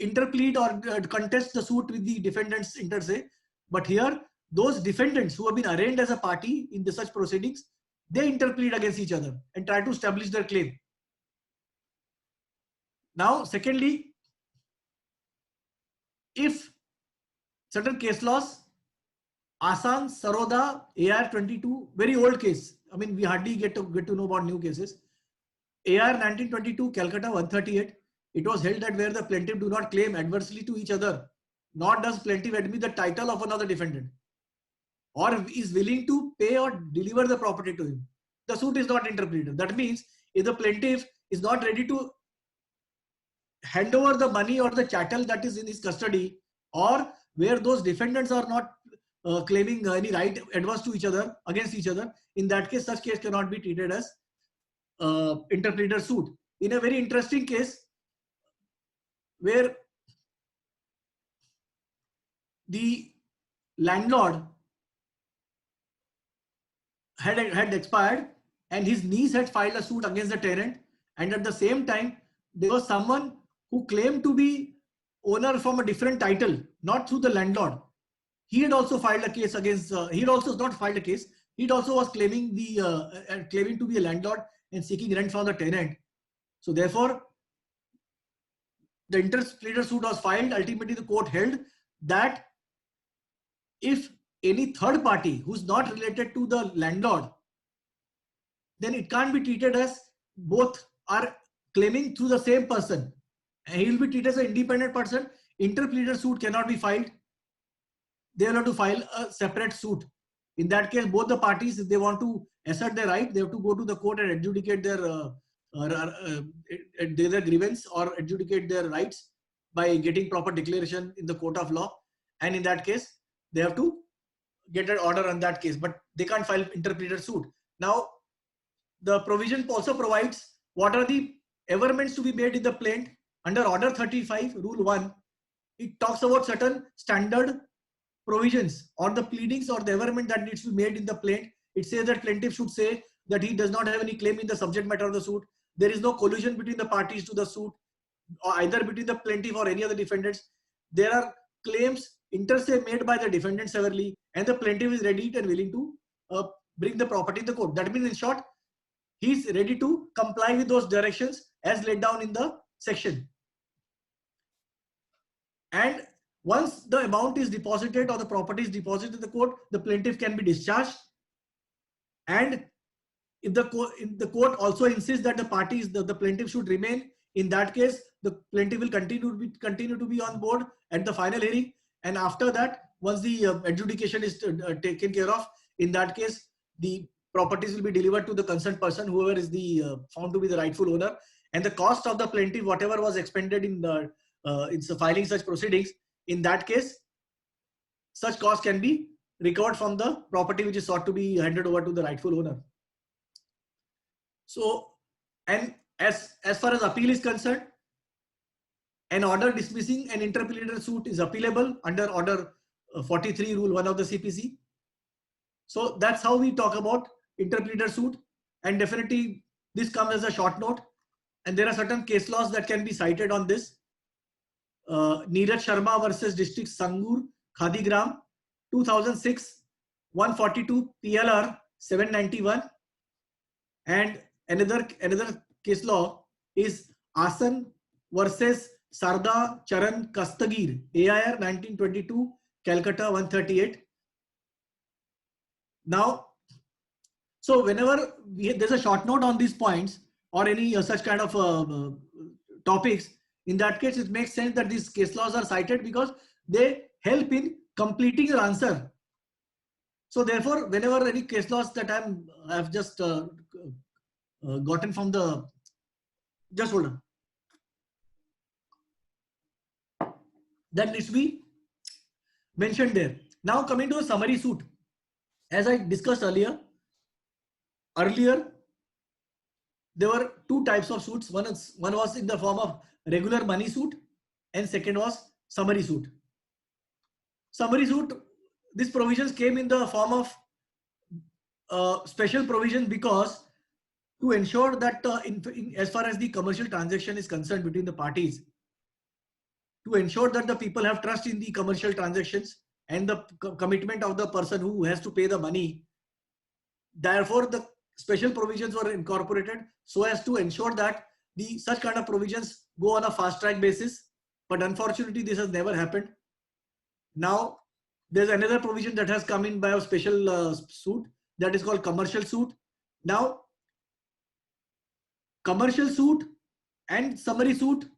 interplead or contest the suit with the defendants inter se, but here those defendants who have been arraigned as a party in such proceedings, they interplead against each other and try to establish their claim. Now, secondly, if certain case laws, Asan, Saroda, AR 22, very old case. I mean, we hardly get to know about new cases. AR 1922, Calcutta 138. It was held that where the plaintiff do not claim adversely to each other, nor does plaintiff admit the title of another defendant, or is willing to pay or deliver the property to him, the suit is not interpreted. That means if the plaintiff is not ready to hand over the money or the chattel that is in his custody, or where those defendants are not claiming any right adverse to each other, against each other, in that case, such case cannot be treated as interpreter suit. In a very interesting case where the landlord had expired and his niece had filed a suit against the tenant, and at the same time there was someone who claimed to be owner from a different title, not through the landlord. He had also filed a case against, he had also not filed a case, he also was claiming claiming to be a landlord and seeking rent from the tenant. So therefore, the interpreter suit was filed. Ultimately, the court held that if any third party who's not related to the landlord, then it can't be treated as both are claiming through the same person, and he will be treated as an independent person. Interpreter suit cannot be filed. They will have to file a separate suit. In that case, both the parties, if they want to assert their right, they have to go to the court and adjudicate their grievance or adjudicate their rights by getting proper declaration in the court of law. And in that case, they have to get an order on that case, but they can't file interpleader suit. Now, the provision also provides what are the averments to be made in the plaint under Order 35, Rule 1. It talks about certain standard provisions or the pleadings or the averment that needs to be made in the plaint. It says that plaintiff should say that he does not have any claim in the subject matter of the suit. There is no collusion between the parties to the suit, or either between the plaintiff or any other defendants. There are claims inter se made by the defendant severally, and the plaintiff is ready and willing to bring the property in the court. That means, in short, he is ready to comply with those directions as laid down in the section. And once the amount is deposited or the property is deposited in the court, the plaintiff can be discharged. And if the court also insists that the parties, the plaintiff should remain, in that case, the plaintiff will continue to be on board at the final hearing. And after that, once the adjudication is taken care of, in that case, the properties will be delivered to the concerned person, whoever is the found to be the rightful owner. And the cost of the plaintiff, whatever was expended in filing such proceedings, in that case, such cost can be recovered from the property which is sought to be handed over to the rightful owner. So, and as far as appeal is concerned, an order dismissing an interpleader suit is appealable under Order 43, Rule 1 of the CPC. So that's how we talk about interpleader suit, and definitely this comes as a short note, and there are certain case laws that can be cited on this. Neeraj Sharma versus District Sangur, Khadigram, 2006, 142 PLR 791, and another case law is Asan versus Sarda Charan Kastagir, AIR 1922, Calcutta 138. Now, so whenever there's a short note on these points or any such kind of topics, in that case, it makes sense that these case laws are cited because they help in completing your answer. So therefore, whenever any case laws that I've just gotten from the, just hold on, that needs to be mentioned there. Now coming to a summary suit, as I discussed earlier, there were two types of suits. One was in the form of regular money suit, and second was summary suit. Summary suit, these provisions came in the form of special provision because to ensure that as far as the commercial transaction is concerned between the parties, to ensure that the people have trust in the commercial transactions and the commitment of the person who has to pay the money. Therefore, the special provisions were incorporated so as to ensure that such kind of provisions go on a fast track basis. But unfortunately, this has never happened. Now, there's another provision that has come in by a special suit that is called commercial suit. Now, commercial suit and summary suit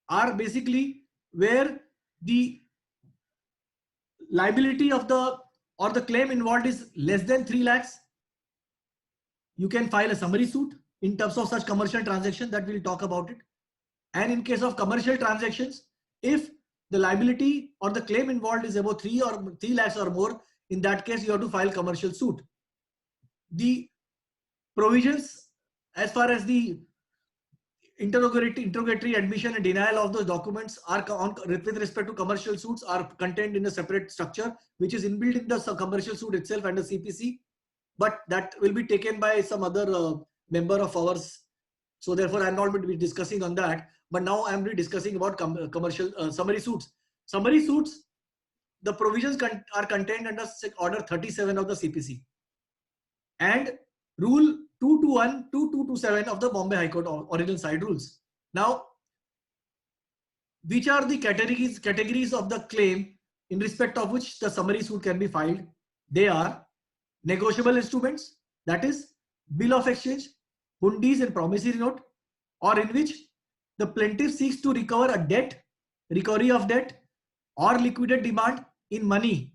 are basically where the liability of the claim involved is less than 3 lakhs. You can file a summary suit in terms of such commercial transaction that we'll talk about it. And in case of commercial transactions, if the liability or the claim involved is about 3 lakhs or more, in that case, you have to file commercial suit. The provisions as far as the interrogatory admission and denial of those documents are with respect to commercial suits are contained in a separate structure, which is inbuilt in the commercial suit itself under CPC, but that will be taken by some other member of ours. So therefore, I'm not going to be discussing on that. But now I'm really discussing about commercial summary suits. Summary suits, the provisions are contained under Order 37 of the CPC and Rule 221, 2227 of the Bombay High Court original side rules. Now, which are the categories of the claim in respect of which the summary suit can be filed? They are negotiable instruments, that is bill of exchange, hundis and promissory note, or in which the plaintiff seeks to recover a debt, recovery of debt, or liquidate demand in money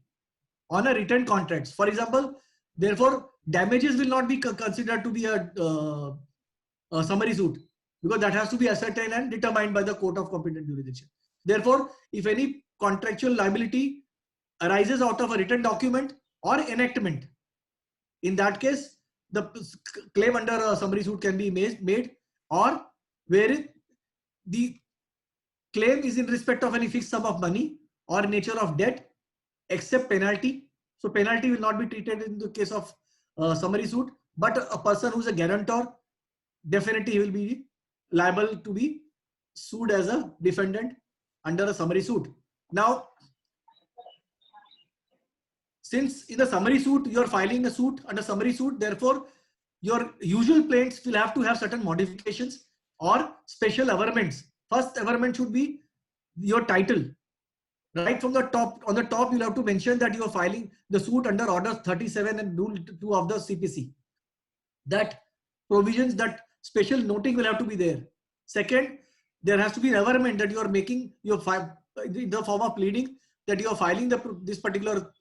on a written contracts. For example, therefore, damages will not be considered to be a summary suit because that has to be ascertained and determined by the court of competent jurisdiction. Therefore, if any contractual liability arises out of a written document or enactment. In that case, the claim under a summary suit can be made, or where the claim is in respect of any fixed sum of money or nature of debt, except penalty. So penalty will not be treated in the case of summary suit, but a person who's a guarantor, definitely he will be liable to be sued as a defendant under a summary suit. Now, since in the summary suit you are filing a suit under summary suit, therefore your usual plaints will have to have certain modifications or special averments. First averment should be your title. Right from the top, on the top you'll have to mention that you are filing the suit under order 37 and rule 2 of the CPC. That provisions, that special noting will have to be there. Second, there has to be an averment that you are making your in the form of pleading that you are filing this particular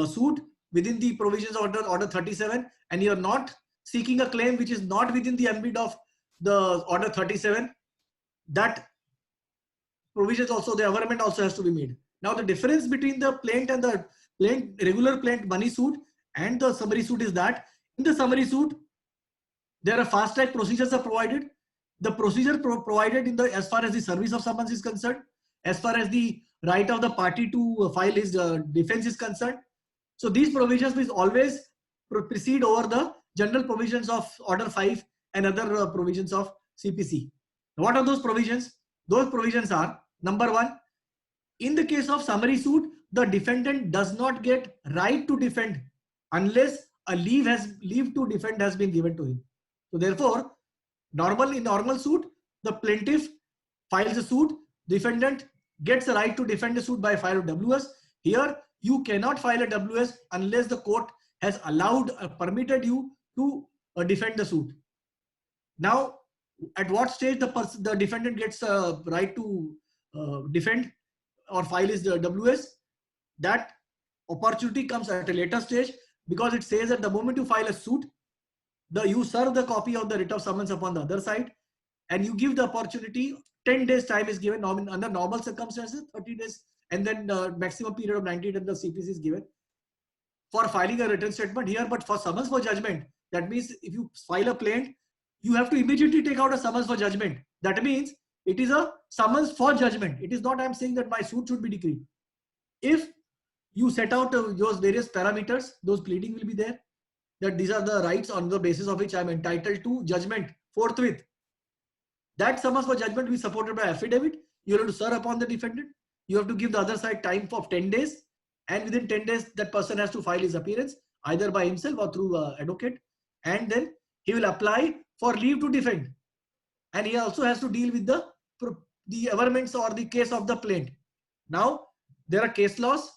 suit within the provisions of order 37, and you are not seeking a claim which is not within the ambit of the order 37. That provisions also, the averment also has to be made. Now the difference between the plaint and the regular plaint money suit and the summary suit is that in the summary suit there are fast track procedures are provided. The procedure provided in the as far as the service of summons is concerned, as far as the right of the party to file his defense is concerned. So these provisions will always precede over the general provisions of order 5 and other provisions of CPC. What are those provisions? Those provisions are: number one, in the case of summary suit, the defendant does not get right to defend unless a leave to defend has been given to him. So therefore, in normal suit, the plaintiff files a suit, defendant gets a right to defend the suit by file of WS. Here, you cannot file a WS unless the court has permitted you to defend the suit. Now, at what stage the defendant gets a right to defend or file his WS? That opportunity comes at a later stage, because it says that the moment you file a suit, you serve the copy of the writ of summons upon the other side, and you give the opportunity. 10 days time is given under normal circumstances, 30 days, and then the maximum period of 90 days the CPC is given for filing a written statement here. But for summons for judgment, that means if you file a plaint, you have to immediately take out a summons for judgment. That means it is a summons for judgment. It is not I am saying that my suit should be decreed. If you set out those various parameters, those pleading will be there, that these are the rights on the basis of which I am entitled to judgment forthwith. That summons for judgment will be supported by affidavit. You have to serve upon the defendant. You have to give the other side time for 10 days. And within 10 days, that person has to file his appearance either by himself or through advocate. And then he will apply for leave to defend. And he also has to deal with the averments or the case of the plaint. Now, there are case laws,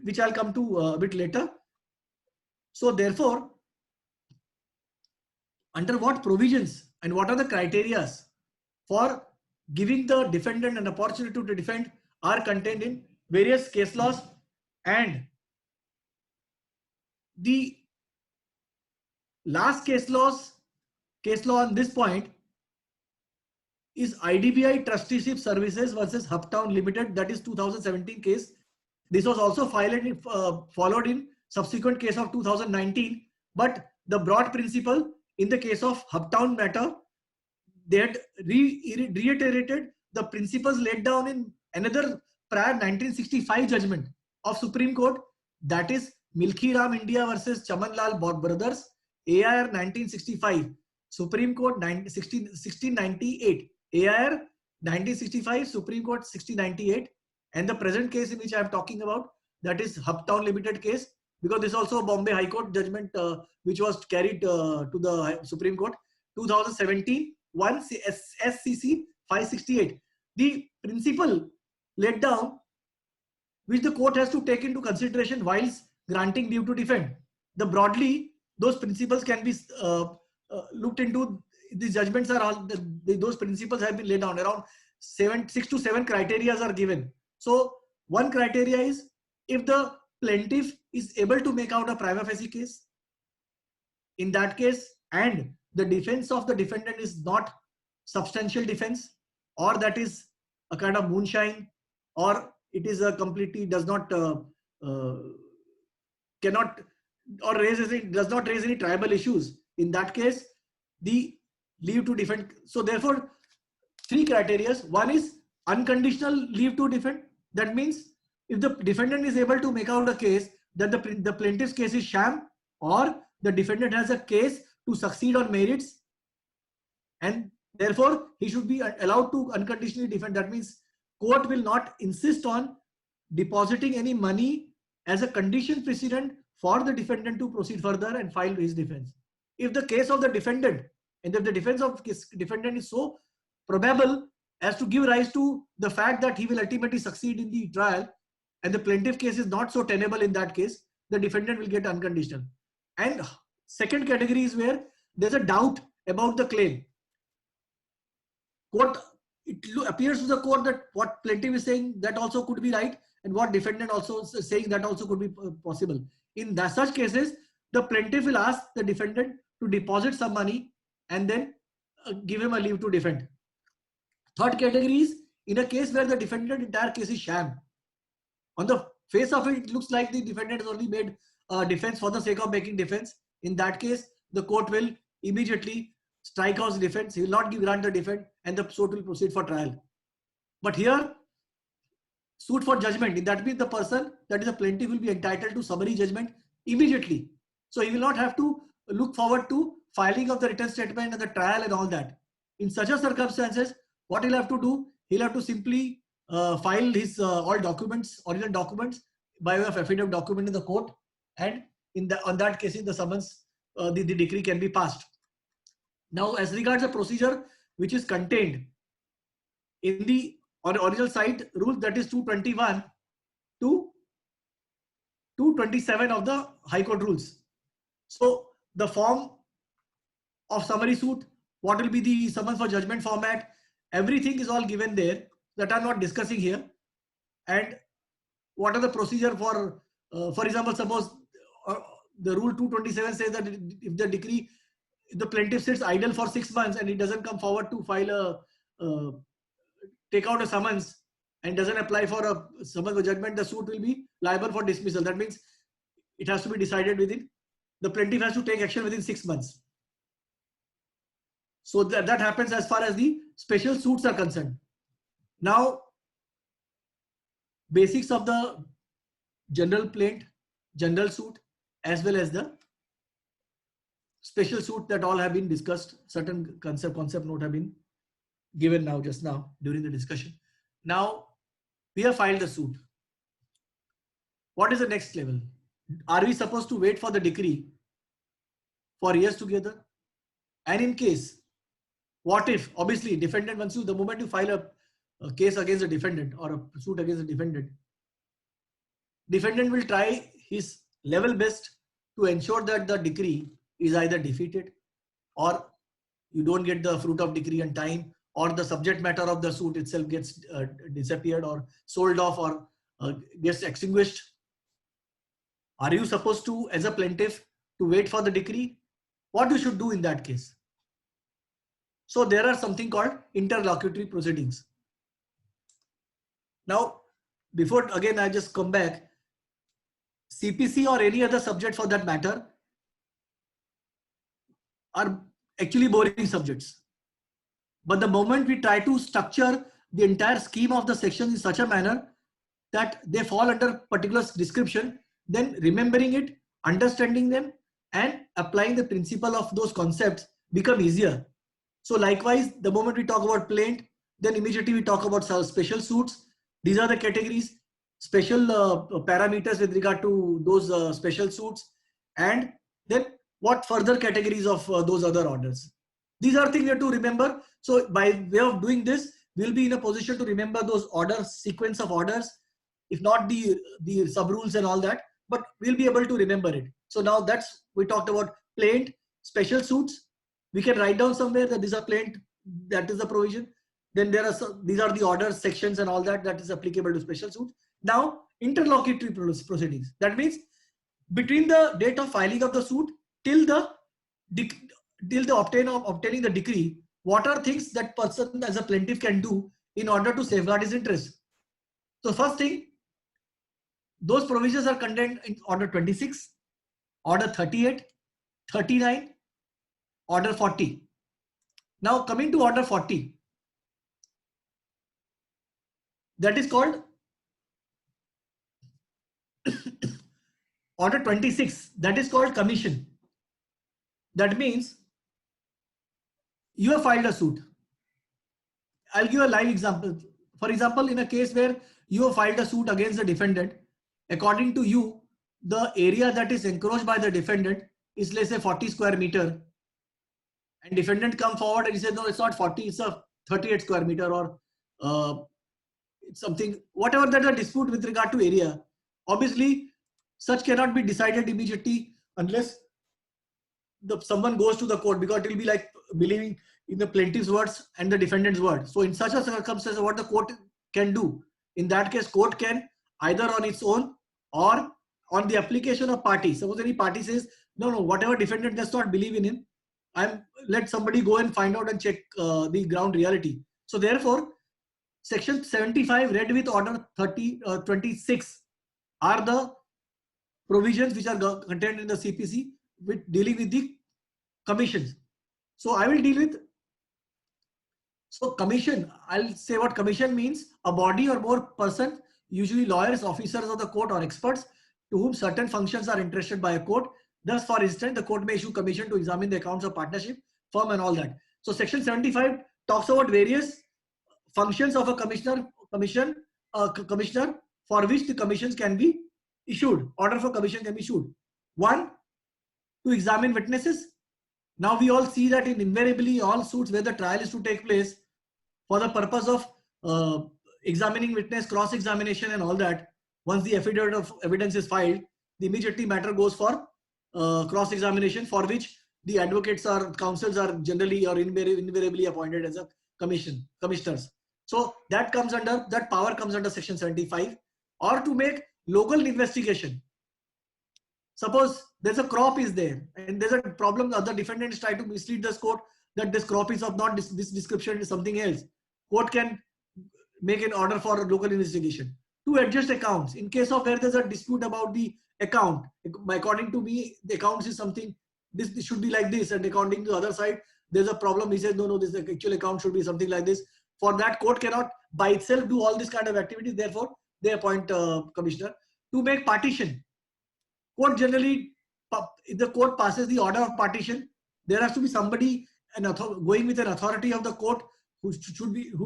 which I'll come to a bit later. So therefore, under what provisions and what are the criteria for giving the defendant an opportunity to defend are contained in various case laws, and the last case law on this point is IDBI Trusteeship Services versus Uptown Limited, that is 2017 case. This was also followed in subsequent case of 2019, but the broad principle in the case of Uptown matter, they had reiterated the principles laid down in another prior 1965 judgment of Supreme Court, that is Milkhi Ram India versus Chamanlal Brothers, AIR 1965, Supreme Court 1698, AIR 1965, Supreme Court 1698, and the present case in which I am talking about, that is Uptown Limited case, because this is also a Bombay High Court judgment which was carried to the Supreme Court, 2017, 1 SCC 568. The principle laid down which the court has to take into consideration whilst granting leave to defend. Broadly, those principles can be looked into. These judgments are all, those principles have been laid down. Around 6 to 7 criteria are given. So one criteria is if the plaintiff is able to make out a prima facie case. In that case, and the defense of the defendant is not substantial defense, or that is a kind of moonshine, or it is a completely does not cannot or does not raise any tribal issues. In that case, the leave to defend. So therefore, three criteria. One is unconditional leave to defend. That means if the defendant is able to make out a case that the plaintiff's case is sham, or the defendant has a case to succeed on merits, and therefore he should be allowed to unconditionally defend. That means court will not insist on depositing any money as a condition precedent for the defendant to proceed further and file his defense. If the case of the defendant and if the defense of defendant is so probable as to give rise to the fact that he will ultimately succeed in the trial, and the plaintiff case is not so tenable, in that case the defendant will get unconditional. And second category is where there's a doubt about the claim. Court, it appears to the court that what plaintiff is saying, that also could be right, and what defendant also is saying, that also could be possible. In such cases, the plaintiff will ask the defendant to deposit some money and then give him a leave to defend. Third category is in a case where the defendant entire case is sham. On the face of it, it looks like the defendant has only made defense for the sake of making defense. In that case, the court will immediately strike out defense. He will not grant the defense, and the suit will proceed for trial. But here, suit for judgment, that means the person, that is a plaintiff, will be entitled to summary judgment immediately. So he will not have to look forward to filing of the written statement and the trial and all that. In such a circumstances, what he'll have to do, he'll have to simply file his all documents, original documents, by way of affidavit document in the court, and on that case, in the summons, the decree can be passed. Now, as regards the procedure which is contained in the original site rule, that is 221 to 227 of the High Court rules. So the form of summary suit, what will be the summons for judgment format, everything is all given there, that I'm not discussing here. And what are the procedure for example, suppose the rule 227 says that if the decree, if the plaintiff sits idle for 6 months and he doesn't come forward to file take out a summons and doesn't apply for a summons for judgment, the suit will be liable for dismissal. That means it has to be decided within, the plaintiff has to take action within 6 months. So that happens as far as the special suits are concerned. Now, basics of the general plaint, general suit, as well as the special suit, that all have been discussed. Certain concept note have been given now, just now during the discussion. Now we have filed the suit. What is the next level? Are we supposed to wait for the decree for years together? And in case, what if, obviously, defendant, once you, the moment you file a case against a defendant or a suit against a defendant will try his level best to ensure that the decree is either defeated, or you don't get the fruit of decree in time, or the subject matter of the suit itself gets disappeared or sold off, or gets extinguished. Are you supposed to, as a plaintiff, to wait for the decree? What you should do in that case? So there are something called interlocutory proceedings. Now, before again I just come back, CPC or any other subject for that matter are actually boring subjects. But the moment we try to structure the entire scheme of the section in such a manner that they fall under particular description, then remembering it, understanding them, and applying the principle of those concepts become easier. So likewise, the moment we talk about plaint, then immediately we talk about special suits. These are the categories, special parameters with regard to those special suits, and then what further categories of those other orders. These are things we have to remember. So by way of doing this, we'll be in a position to remember those orders, sequence of orders, if not the sub rules and all that, but we'll be able to remember it. So now that's, we talked about plaint, special suits. We can write down somewhere that these are plaint, that is the provision. Then there are these are the orders, sections and all that, that is applicable to special suits. Now interlocutory proceedings. That means between the date of filing of the suit till the obtaining the decree, what are things that person as a plaintiff can do in order to safeguard his interest? So first thing, those provisions are contained in Order 26, Order 38, 39, Order 40. Now coming to Order 40, that is called Order 26, that is called commission. That means you have filed a suit. I'll give a live example. For example, in a case where you have filed a suit against the defendant, according to you, the area that is encroached by the defendant is, let's say, 40 square meter, and defendant come forward and he says, no, it's not 40, it's a 38 square meter, or it's something, whatever that the dispute with regard to area. Obviously, such cannot be decided immediately unless someone goes to the court, because it will be like believing in the plaintiff's words and the defendant's word. So in such a circumstance, what the court can do, in that case, court can either on its own or on the application of party. Suppose any party says, no, whatever defendant does not believe in him, let somebody go and find out and check the ground reality. So therefore, Section 75 read with Order 26 are the provisions which are contained in the CPC with dealing with the commissions. So I will deal with, so commission, I'll say what commission means: a body or more person, usually lawyers, officers of the court or experts, to whom certain functions are entrusted by a court. Thus, for instance, the court may issue commission to examine the accounts of partnership, firm and all that. So Section 75 talks about various functions of a commissioner for which the commissions can be issued. Order for commission can be issued. One, to examine witnesses. Now we all see that in invariably all suits where the trial is to take place, for the purpose of examining witness, cross-examination and all that, once the affidavit of evidence is filed, the immediately matter goes for cross-examination, for which the advocates or counsels are generally or invariably appointed as a commissioners. So that power comes under Section 75. Or to make local investigation. Suppose there's a crop is there and there's a problem, the other defendants try to mislead the court that this crop is of not this description, is something else. Court can make an order for local investigation. To adjust accounts, in case of where there's a dispute about the account, according to me, the accounts is something, this should be like this, and according to the other side, there's a problem. He says, no, this actual account should be something like this. For that, court cannot by itself do all this kind of activities. Therefore, they appoint a commissioner. To make partition, court generally, if the court passes the order of partition, there has to be somebody going with an authority of the court who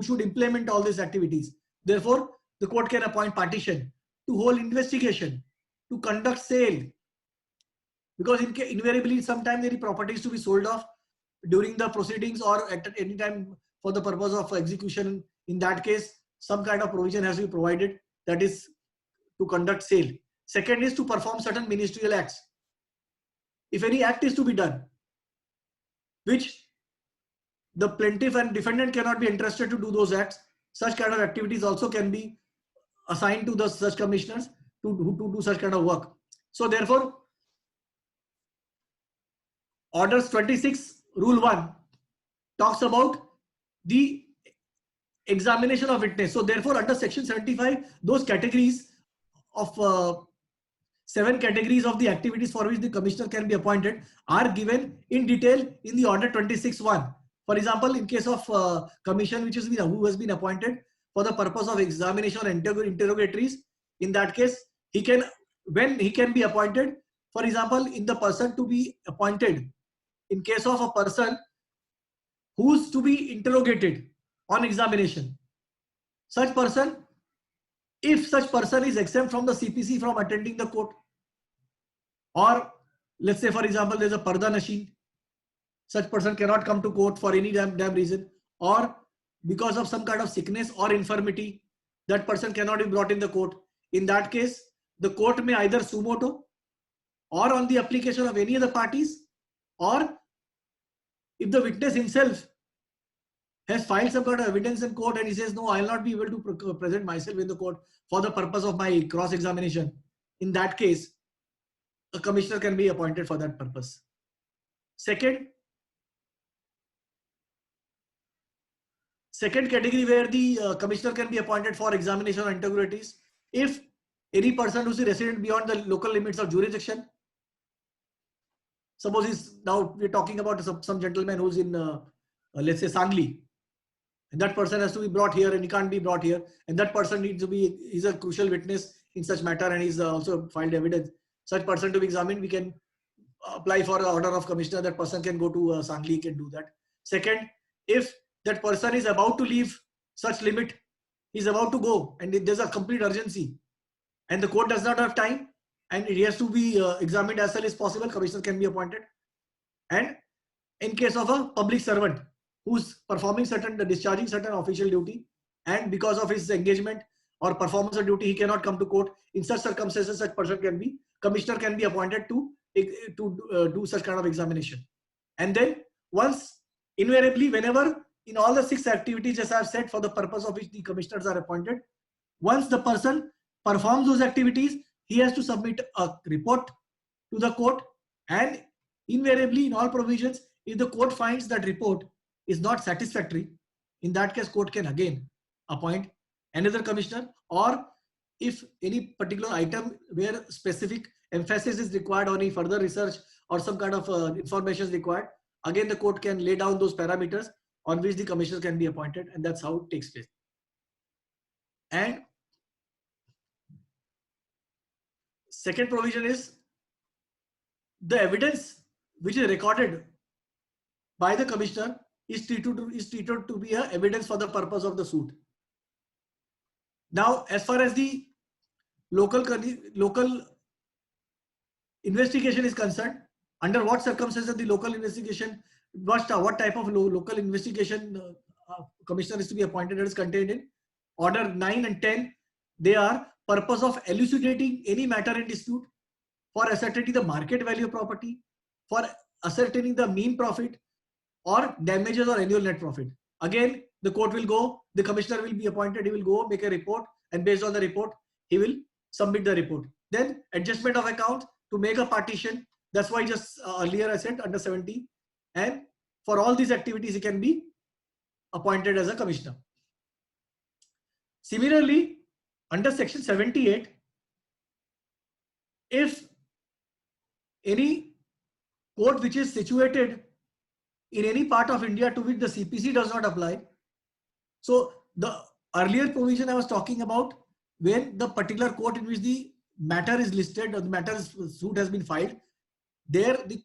should implement all these activities. Therefore, the court can appoint partition. To hold investigation, to conduct sale, because invariably sometimes there is properties to be sold off during the proceedings or at any time for the purpose of execution. In that case, some kind of provision has to be provided, that is to conduct sale. Second is to perform certain ministerial acts. If any act is to be done, which the plaintiff and defendant cannot be entrusted to do those acts, such kind of activities also can be assigned to the such commissioners to do such kind of work. So therefore, Orders 26, Rule 1 talks about the examination of witness. So therefore, under Section 75, those categories of 7 categories of the activities for which the commissioner can be appointed are given in detail in the Order 26(1). For example, in case of commission who has been appointed for the purpose of examination or interrogatories, in that case, when he can be appointed, for example, in the person to be appointed, in case of a person who's to be interrogated on examination, such person, if such person is exempt from the CPC from attending the court, or let's say for example there's a parda nashin, such person cannot come to court for any damn reason, or because of some kind of sickness or infirmity, that person cannot be brought in the court. In that case, the court may either suo motu, or on the application of any of the parties, or if the witness himself has filed some kind of evidence in court and he says, no, I will not be able to present myself in the court for the purpose of my cross-examination, in that case, a commissioner can be appointed for that purpose. Second category where the commissioner can be appointed for examination or interrogatories, if any person who's a resident beyond the local limits of jurisdiction. Suppose now we're talking about some gentleman who's in, let's say, Sangli, and that person has to be brought here and he can't be brought here, and that person needs to be, he's a crucial witness in such matter and he's also filed evidence. Such person to be examined, we can apply for an order of commissioner. That person can go to Sangli, he can do that. Second, if that person is about to leave such limit, he's about to go and there's a complete urgency and the court does not have time and he has to be examined as early as possible, commissioner can be appointed. And in case of a public servant who's performing discharging certain official duty, and because of his engagement or performance of duty, he cannot come to court. In such circumstances, such person can be, commissioner can be appointed to do such kind of examination. And then once, invariably, whenever in all the 6 activities, as I've said, for the purpose of which the commissioners are appointed, once the person performs those activities, he has to submit a report to the court, and invariably in all provisions, if the court finds that report is not satisfactory, in that case court can again appoint another commissioner, or if any particular item where specific emphasis is required or any further research or some kind of information is required, again the court can lay down those parameters on which the commissioner can be appointed, and that's how it takes place. And second provision is the evidence which is recorded by the commissioner is treated to be a evidence for the purpose of the suit. Now, as far as the local investigation is concerned, under what circumstances the local investigation, what type of local investigation commissioner is to be appointed, is contained in Order 9 and 10. They are purpose of elucidating any matter in dispute, for ascertaining the market value of property, for ascertaining the mean profit, or damages or annual net profit. Again, the court will go, the commissioner will be appointed, he will go make a report, and based on the report, he will submit the report. Then adjustment of account to make a partition. That's why just earlier I said under 70. And for all these activities, he can be appointed as a commissioner. Similarly, under section 78, if any court which is situated in any part of India to which the CPC does not apply. So the earlier provision I was talking about, when the particular court in which the matter is listed or the matter suit has been filed, there the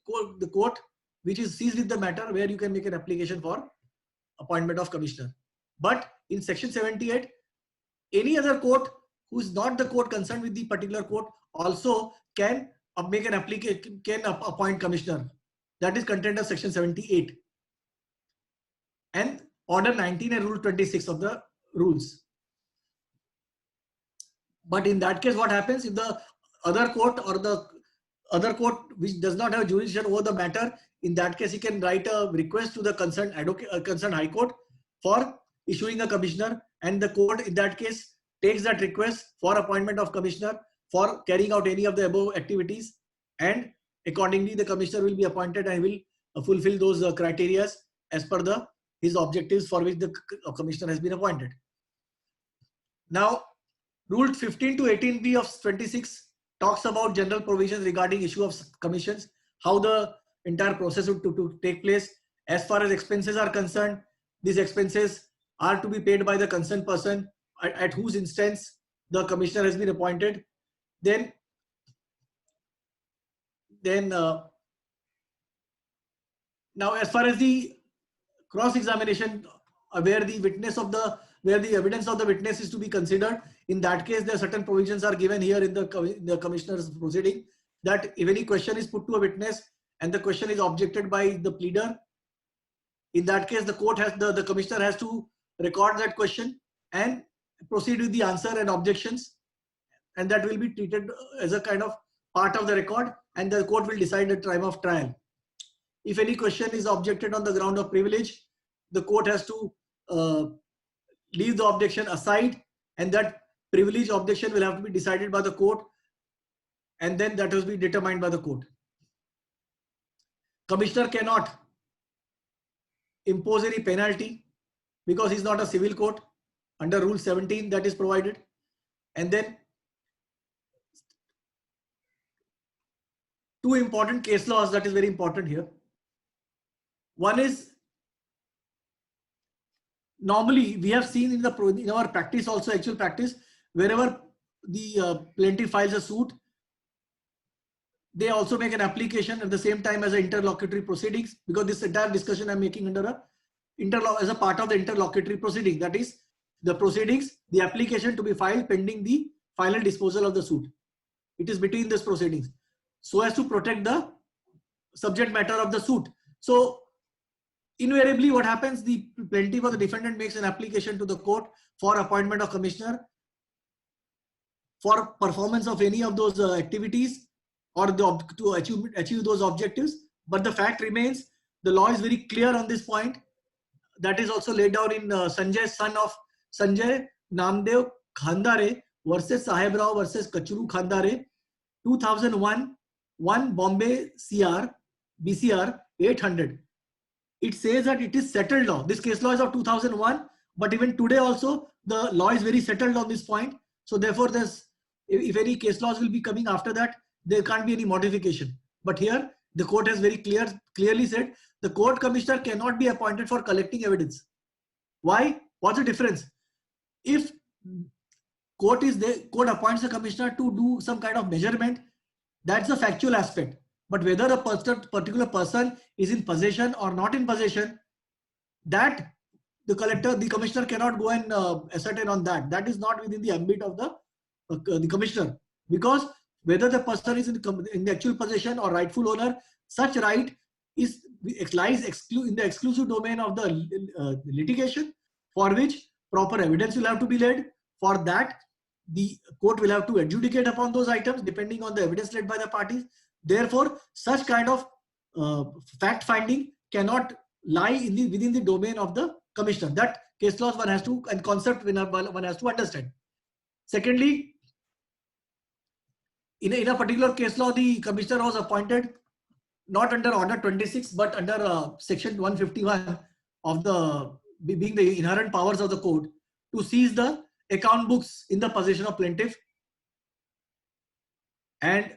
court which is seized with the matter, where you can make an application for appointment of commissioner. But in section 78, any other court who is not the court concerned with the particular court also can make an application, can appoint commissioner. That is contained in section 78 and Order 19 and Rule 26 of the rules. But in that case, what happens if the other court or the other court which does not have jurisdiction over the matter, in that case he can write a request to the concerned High Court for issuing a commissioner, and the court in that case takes that request for appointment of commissioner for carrying out any of the above activities, and accordingly the commissioner will be appointed and will fulfill those criteria as per his objectives for which the commissioner has been appointed. Now, Rule 15 to 18B of 26 talks about general provisions regarding issue of commissions, how the entire process would to take place. As far as expenses are concerned, these expenses are to be paid by the concerned person at whose instance the commissioner has been appointed. Then now as far as the cross-examination, where the evidence of the witness is to be considered, in that case there are certain provisions are given here in the commissioner's proceeding, that if any question is put to a witness and the question is objected by the pleader, in that case the court has the commissioner has to record that question and proceed with the answer and objections, and that will be treated as a kind of part of the record, and the court will decide at time of trial. If any question is objected on the ground of privilege, the court has to leave the objection aside, and that privilege objection will have to be decided by the court, and then that will be determined by the court. Commissioner cannot impose any penalty because he is not a civil court under Rule 17 that is provided. And then two important case laws that is very important here. One is, normally we have seen in our practice also, actual practice, wherever the plaintiff files a suit, they also make an application at the same time as an interlocutory proceedings, because this entire discussion I'm making under as a part of the interlocutory proceeding. That is the proceedings, the application to be filed pending the final disposal of the suit. It is between these proceedings, so as to protect the subject matter of the suit. So invariably what happens, the plaintiff or the defendant makes an application to the court for appointment of commissioner for performance of any of those activities, or to achieve those objectives. But the fact remains, the law is very clear on this point. That is also laid out in Sanjay, son of Sanjay Namdev Khandare versus Saheb Rao versus Kachuru Khandare, 2001, 1 Bombay CR, BCR 800. It says that it is settled law. This case law is of 2001, but even today also the law is very settled on this point. So therefore, if any case laws will be coming after that, there can't be any modification. But here the court has very clearly said the court commissioner cannot be appointed for collecting evidence. Why? What's the difference? If court appoints a commissioner to do some kind of measurement, that's a factual aspect. But whether a particular person is in possession or not in possession, that the commissioner cannot go and ascertain on that. That is not within the ambit of the commissioner, because whether the person is in the actual possession or rightful owner, such right lies in the exclusive domain of the litigation, for which proper evidence will have to be laid. For that, the court will have to adjudicate upon those items depending on the evidence laid by the parties. Therefore, such kind of fact finding cannot lie within the domain of the commissioner. That case laws one has to, and concept one has to understand. Secondly, in a particular case law, the commissioner was appointed not under Order 26, but under Section 151 of being the inherent powers of the court, to seize the account books in the possession of plaintiff, and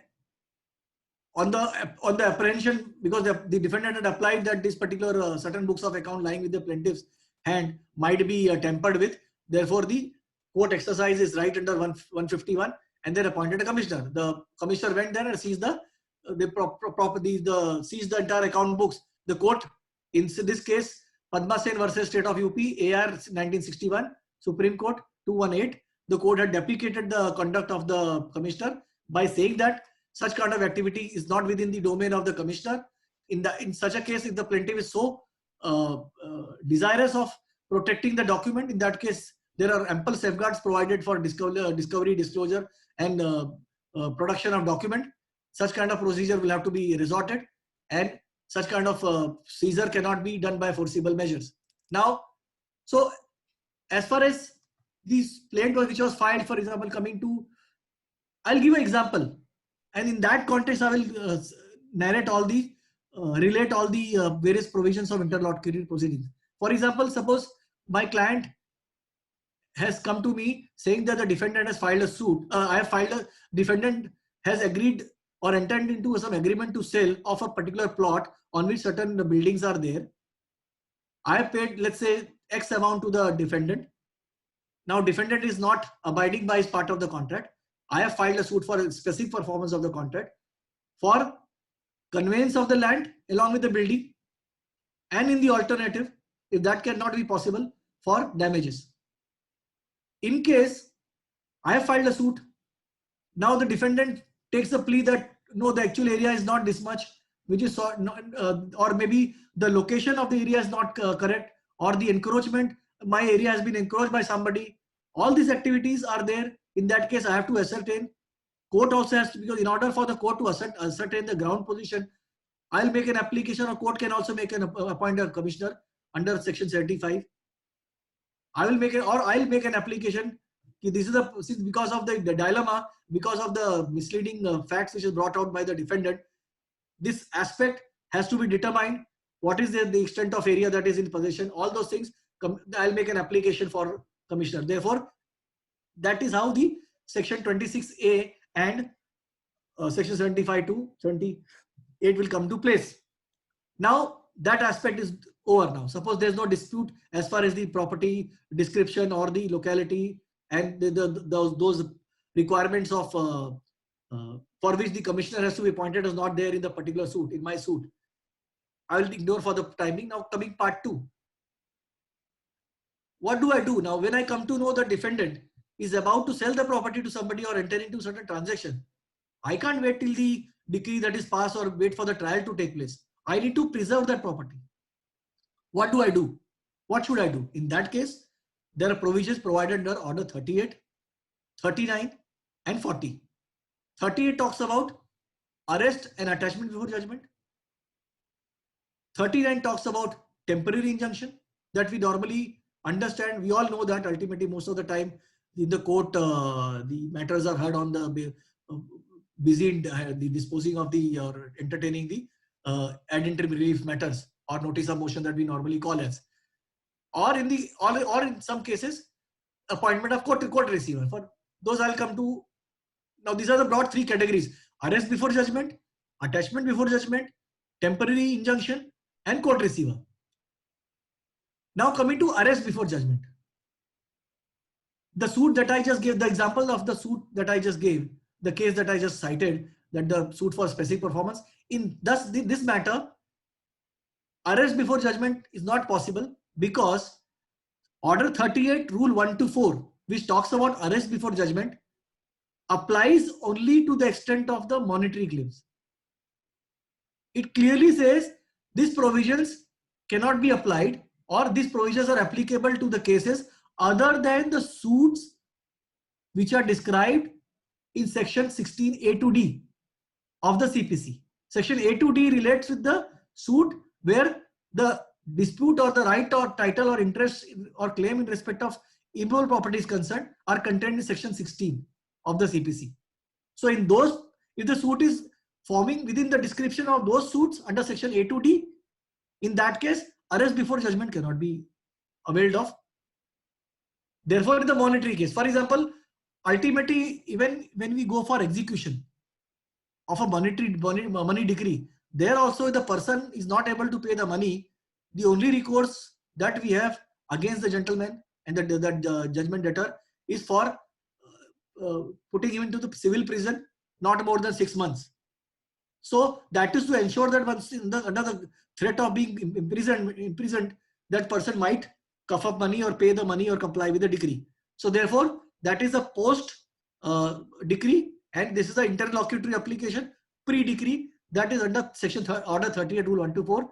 on the apprehension, because the defendant had applied that this particular certain books of account lying with the plaintiff's hand might be tampered with. Therefore, the court exercised its right under 151 and then appointed a commissioner. The commissioner went there and seized seized the entire account books. The court, in this case, Padma Sen versus State of UP, AR 1961, Supreme Court 218, the court had deprecated the conduct of the commissioner by saying that such kind of activity is not within the domain of the commissioner. In such a case, if the plaintiff is so desirous of protecting the document, in that case, there are ample safeguards provided for discovery, disclosure, and production of document. Such kind of procedure will have to be resorted, and such kind of seizure cannot be done by forcible measures. Now, so as far as this plaint which was filed, for example, I'll give an example, and in that context, I will relate all the various provisions of interlocutory proceedings. For example, suppose my client has come to me saying that the defendant has filed a suit. Defendant has agreed or entered into some agreement to sell of a particular plot on which certain buildings are there. I have paid, let's say, X amount to the defendant. Now, defendant is not abiding by his part of the contract. I have filed a suit for a specific performance of the contract for conveyance of the land along with the building, and in the alternative, if that cannot be possible, for damages. In case I have filed a suit, now the defendant takes a plea that no, the actual area is not this much, which is or maybe the location of the area is not correct, or the encroachment, my area has been encroached by somebody. All these activities are there. In that case, I have to ascertain. Court also has to, because in order for the court to ascertain the ground position, I'll make an application, or court can also appoint a commissioner under Section 75. I'll make an application. This is because of the dilemma, because of the misleading facts which is brought out by the defendant. This aspect has to be determined. What is the extent of area that is in possession? All those things, I'll make an application for commissioner. Therefore, that is how the Section 26A and section 75 to 78 will come to place. Now that aspect is over now. Suppose there is no dispute as far as the property description or the locality and those requirements of for which the commissioner has to be appointed is not there in the particular suit, in my suit. I will ignore for the timing. Now coming part 2. What do I do now when I come to know the defendant is about to sell the property to somebody or enter into certain transaction? I can't wait till the decree that is passed or wait for the trial to take place. I need to preserve that property. What do I do? What should I do? In that case, there are provisions provided under Order 38, 39 and 40. 38 talks about arrest and attachment before judgment. 39 talks about temporary injunction that we normally understand. We all know that ultimately most of the time in the court, the matters are heard on the busy in the disposing of the or entertaining the ad interim relief matters or notice of motion that we normally call as, or in the or in some cases appointment of court receiver. For those I'll come to. Now these are the broad 3 categories: arrest before judgment, attachment before judgment, temporary injunction and court receiver. Now coming to arrest before judgment. The suit that I just gave, the example of the suit that I just gave, the case that I just cited, that the suit for specific performance, in thus this matter, arrest before judgment is not possible because Order 38 Rule 1 to 4, which talks about arrest before judgment, applies only to the extent of the monetary claims. It clearly says these provisions cannot be applied, or these provisions are applicable to the cases other than the suits which are described in section 16A to D of the CPC. Section A to D relates with the suit where the dispute or the right or title or interest or claim in respect of immovable property is concerned are contained in section 16 of the CPC. So in those, if the suit is forming within the description of those suits under section A to D, in that case, arrest before judgment cannot be availed of. Therefore, in the monetary case, for example, ultimately, even when we go for execution of a money decree, there also the person is not able to pay the money. The only recourse that we have against the gentleman and the judgment debtor is for putting him into the civil prison, not more than 6 months. So that is to ensure that once under the threat of being imprisoned, that person might cough up money or pay the money or comply with the decree. So therefore, that is a post decree, and this is the interlocutory application pre-decree that is under section Order 38 Rule 1 to 4.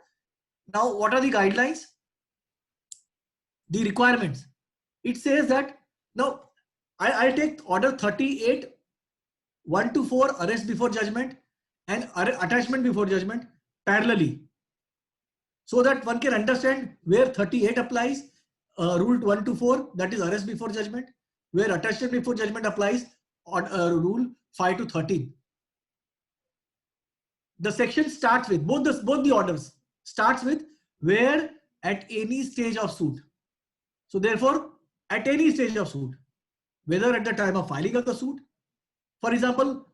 Now, what are the guidelines? The requirements. It says that now I'll take Order 38 1 to 4, arrest before judgment and attachment before judgment parallelly, so that one can understand where 38 applies, Rule 1 to 4, that is arrest before judgment, where attachment before judgment applies on Rule 5 to 13. The section starts with both the orders starts with where at any stage of suit. So therefore, at any stage of suit, whether at the time of filing of the suit, for example,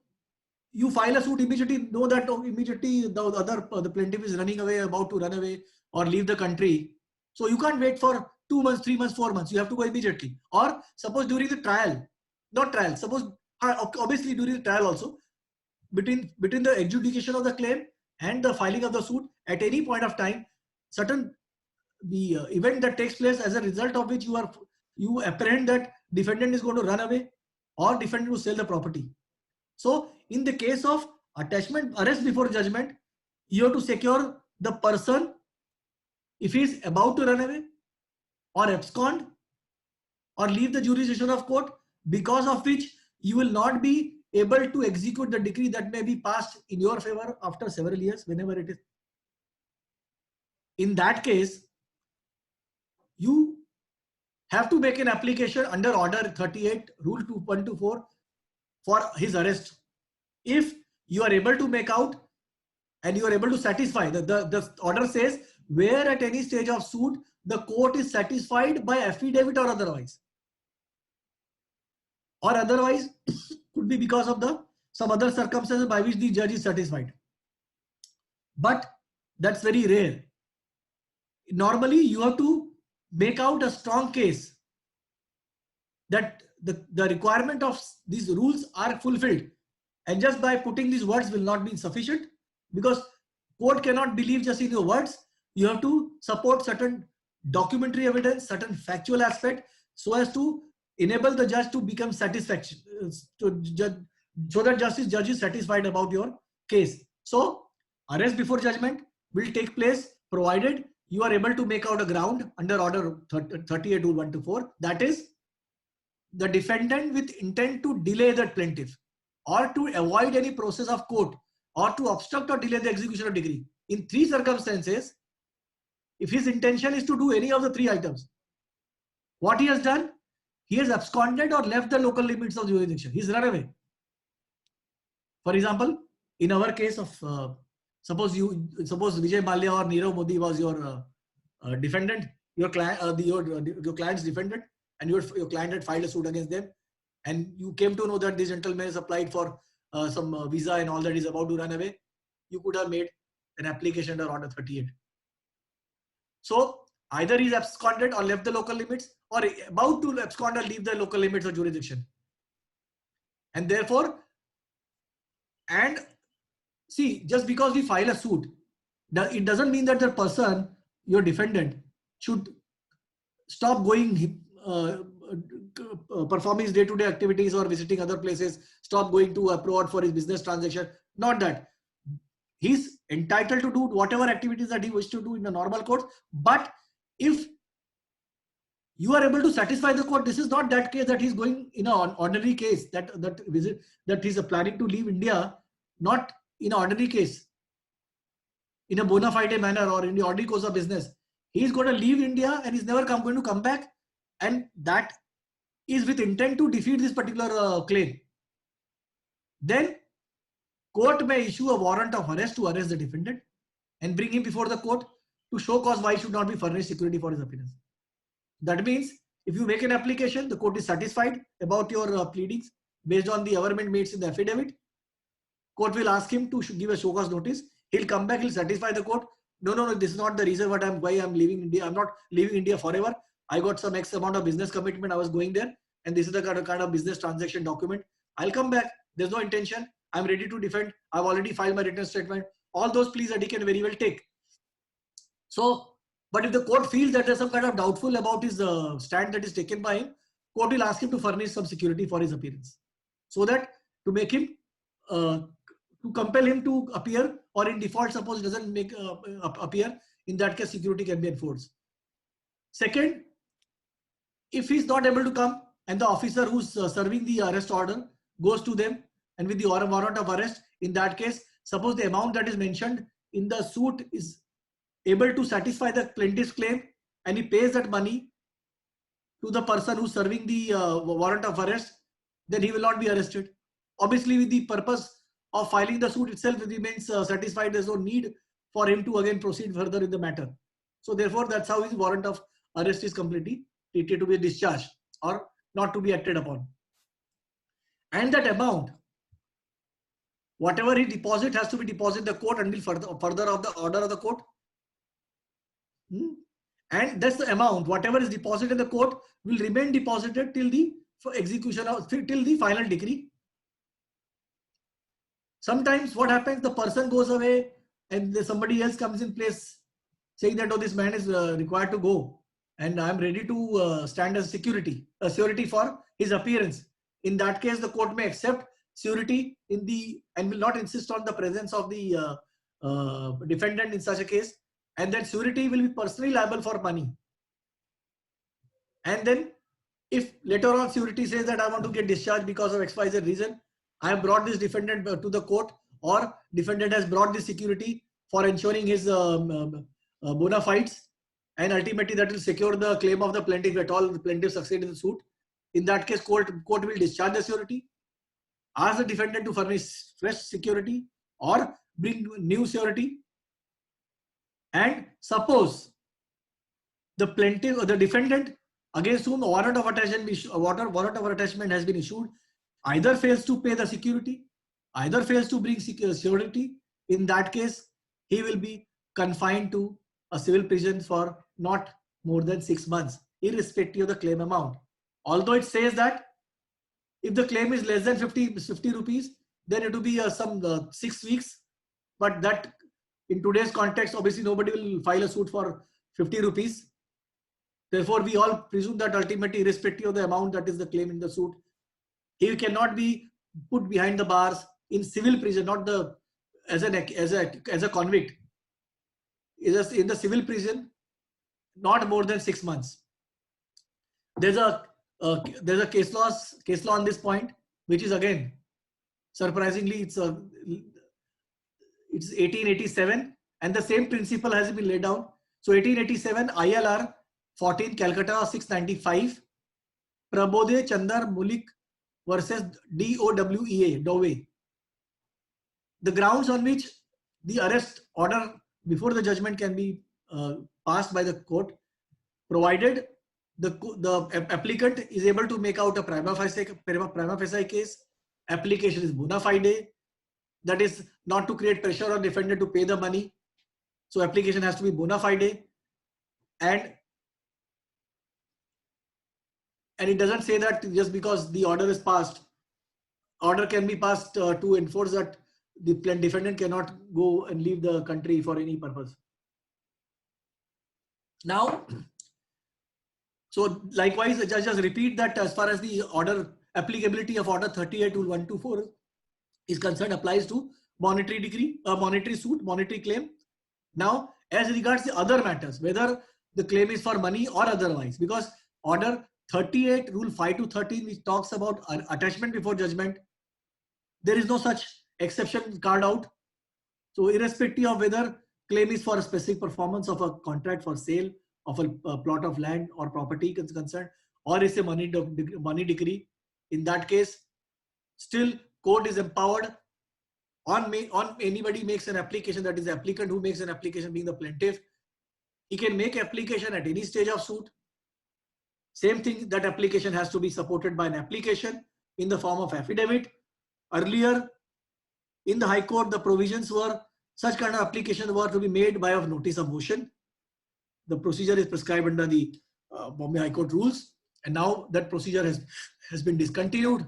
you file a suit, immediately know that immediately the plaintiff is running away, about to run away or leave the country. So you can't wait for 2 months, 3 months, 4 months. You have to go immediately. Or suppose during the trial, not trial, suppose obviously during the trial also, between the adjudication of the claim and the filing of the suit, at any point of time, certain the event that takes place as a result of which you apprehend that defendant is going to run away or defendant will sell the property. So in the case of attachment, arrest before judgment, you have to secure the person if he is about to run away or abscond or leave the jurisdiction of court, because of which you will not be able to execute the decree that may be passed in your favor after several years, whenever it is. In that case, you have to make an application under Order 38, Rule 1 to 4 for his arrest. If you are able to make out and you are able to satisfy, the order says where at any stage of suit the court is satisfied by affidavit or otherwise. Or otherwise could be because of the some other circumstances by which the judge is satisfied. But that's very rare. Normally, you have to make out a strong case that the requirement of these rules are fulfilled. And just by putting these words will not be sufficient, because court cannot believe just in your words. You have to support certain documentary evidence, certain factual aspect, so as to enable the judge to become satisfaction, to judge, so that judge is satisfied about your case. So arrest before judgment will take place provided you are able to make out a ground under order 38 rule 124, that is, the defendant with intent to delay the plaintiff or to avoid any process of court or to obstruct or delay the execution of decree. In three circumstances, if his intention is to do any of the three items, what he has done, he has absconded or left the local limits of jurisdiction. He's run away. For example, in our case of suppose Vijay Mallya or Nirav Modi was your defendant, your client's defendant, and your client had filed a suit against them, and you came to know that this gentleman has applied for some visa and all that, is about to run away, you could have made an application under order 38. So either he's absconded or left the local limits, or about to abscond or leave the local limits of jurisdiction. And therefore, and see, just because we file a suit, it doesn't mean that the person, your defendant, should stop going, performing his day-to-day activities or visiting other places, stop going to abroad for his business transaction. Not that. He's entitled to do whatever activities that he wishes to do in the normal course. But if you are able to satisfy the court, this is not that case that he's going in an ordinary case, that he's planning to leave India, not in an ordinary case, in a bona fide manner or in the ordinary course of business. He's going to leave India and he's never going to come back, and that is with intent to defeat this particular claim. Then court may issue a warrant of arrest to arrest the defendant and bring him before the court to show cause why he should not be furnished security for his appearance. That means if you make an application, the court is satisfied about your pleadings based on the averment made in the affidavit, court will ask him to give a show cause notice. He'll come back, he'll satisfy the court. No, this is not the reason why I'm leaving India. I'm not leaving India forever. I got some X amount of business commitment. I was going there, and this is the kind of business transaction document. I'll come back. There's no intention. I'm ready to defend. I've already filed my written statement. All those pleas that he can very well take. So, but if the court feels that there's some kind of doubtful about his stand that is taken by him, court will ask him to furnish some security for his appearance, so that to make him, to compel him to appear, or in default, suppose doesn't make appear, in that case security can be enforced. Second, if he's not able to come and the officer who's serving the arrest order goes to them and with the warrant of arrest, in that case, suppose the amount that is mentioned in the suit is able to satisfy the plaintiff's claim, and he pays that money to the person who's serving the warrant of arrest, then he will not be arrested. Obviously, with the purpose of filing the suit itself remains satisfied, there's no need for him to again proceed further in the matter. So therefore, that's how his warrant of arrest is completely treated to be discharged or not to be acted upon. And that amount, whatever he deposit, has to be deposited in the court until further of the order of the court. And that's the amount, whatever is deposited in the court will remain deposited till the execution of, till the final decree. Sometimes what happens, the person goes away and somebody else comes in place saying that, oh, this man is required to go and I'm ready to stand as security for his appearance. In that case, the court may accept surety and will not insist on the presence of the defendant in such a case, and then surety will be personally liable for money. And then if later on surety says that I want to get discharged because of XYZ reason, I have brought this defendant to the court, or defendant has brought this security for ensuring his bona fides, and ultimately that will secure the claim of the plaintiff at all the plaintiff succeed in the suit. In that case, court will discharge the surety, ask the defendant to furnish fresh security or bring new surety. And suppose the plaintiff or the defendant against whom a warrant of attachment has been issued either fails to pay the security either fails to bring surety, in that case, he will be confined to a civil prison for not more than 6 months, irrespective of the claim amount. Although it says that if the claim is less than 50 rupees, then it will be some 6 weeks. But that in today's context, obviously nobody will file a suit for 50 rupees. Therefore, we all presume that ultimately, irrespective of the amount that is the claim in the suit, he cannot be put behind the bars in civil prison, not the as a convict. Is in the civil prison, not more than 6 months. There's a case law on this point, which is again surprisingly it's 1887, and the same principle has been laid down. So 1887 ILR 14 Calcutta 695 Prabodhe Chandar Mulik versus DOWEA Dove. The grounds on which the arrest order before the judgment can be passed by the court, provided the applicant is able to make out a prima facie case, application is bona fide, that is not to create pressure on defendant to pay the money. So application has to be bona fide, and it doesn't say that just because the order is passed, order can be passed to enforce that the defendant cannot go and leave the country for any purpose. Now, so likewise, just repeat that as far as the order applicability of order 38 to 124 is concerned, applies to monetary decree, monetary suit, monetary claim. Now, as regards the other matters, whether the claim is for money or otherwise, because order 38 rule 5 to 13, which talks about attachment before judgment, there is no such exception carved out. So irrespective of whether claim is for a specific performance of a contract for sale of a plot of land or property concerned, or is a money decree, in that case, still court is empowered on anybody makes an application, that is the applicant who makes an application being the plaintiff, he can make application at any stage of suit. Same thing, that application has to be supported by an application in the form of affidavit. Earlier in the High Court, the provisions were such kind of application were to be made by a notice of motion. The procedure is prescribed under the Bombay High Court rules, and now that procedure has been discontinued.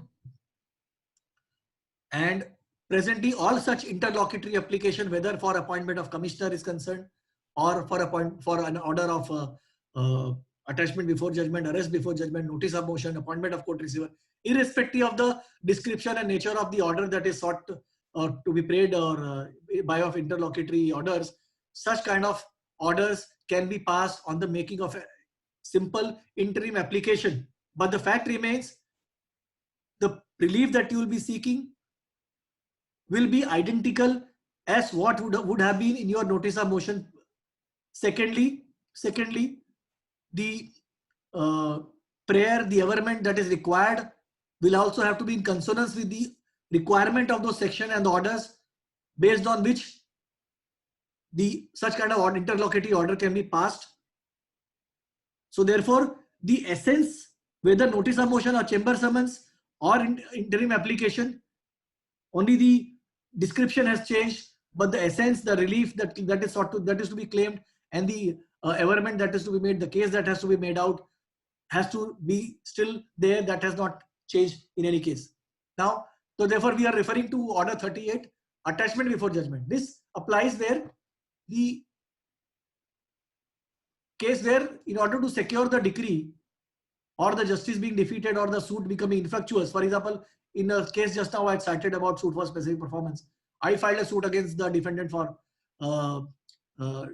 And presently, all such interlocutory application, whether for appointment of commissioner is concerned, or for an order of attachment before judgment, arrest before judgment, notice of motion, appointment of court receiver, irrespective of the description and nature of the order that is sought to be paid or by of interlocutory orders, such kind of orders can be passed on the making of a simple interim application. But the fact remains, the relief that you will be seeking will be identical as what would have been in your notice of motion. Secondly, the prayer, the averment that is required will also have to be in consonance with the requirement of those section and the orders based on which the such kind of interlocutory order can be passed. So therefore, the essence, whether notice of motion or chamber summons or interim application, only the description has changed, but the essence, the relief that is to be claimed, and the averment that is to be made, the case that has to be made out, has to be still there. That has not changed in any case. Now, so therefore, we are referring to order 38, attachment before judgment. This applies where the case where, in order to secure the decree or the justice being defeated or the suit becoming infructuous, for example, in a case just now I had cited about suit for specific performance, I filed a suit against the defendant for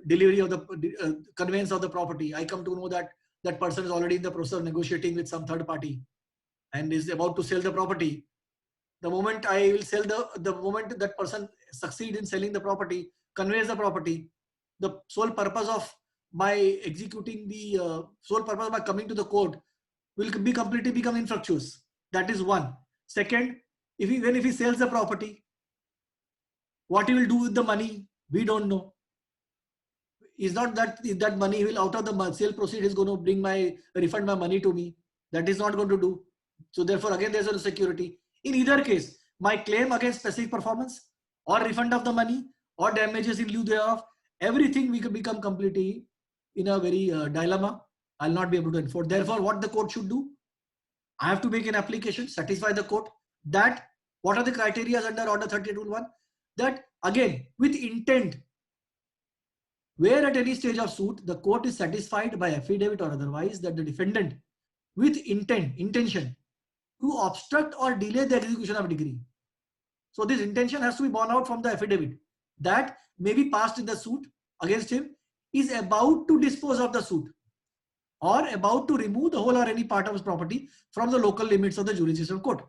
delivery of the conveyance of the property. I come to know that that person is already in the process of negotiating with some third party and is about to sell the property. The moment I will sell the moment that person succeeds in selling the property, conveys the property, the sole purpose of my executing the sole purpose of my coming to the court will be completely become infructuous. That is one. Second, if he sells the property, what he will do with the money, we don't know. It's not that that money will out of the sale proceed is going to refund my money to me. That is not going to do. So therefore, again, there's a security. In either case, my claim against specific performance or refund of the money or damages in lieu thereof, everything we could become completely in a very dilemma. I'll not be able to enforce. Therefore, what the court should do, I have to make an application, satisfy the court that what are the criteria under Order 38.1, that again with intent, where at any stage of suit the court is satisfied by affidavit or otherwise that the defendant with intention to obstruct or delay the execution of decree. So this intention has to be borne out from the affidavit that may be passed in the suit against him is about to dispose of the suit or about to remove the whole or any part of his property from the local limits of the jurisdiction court.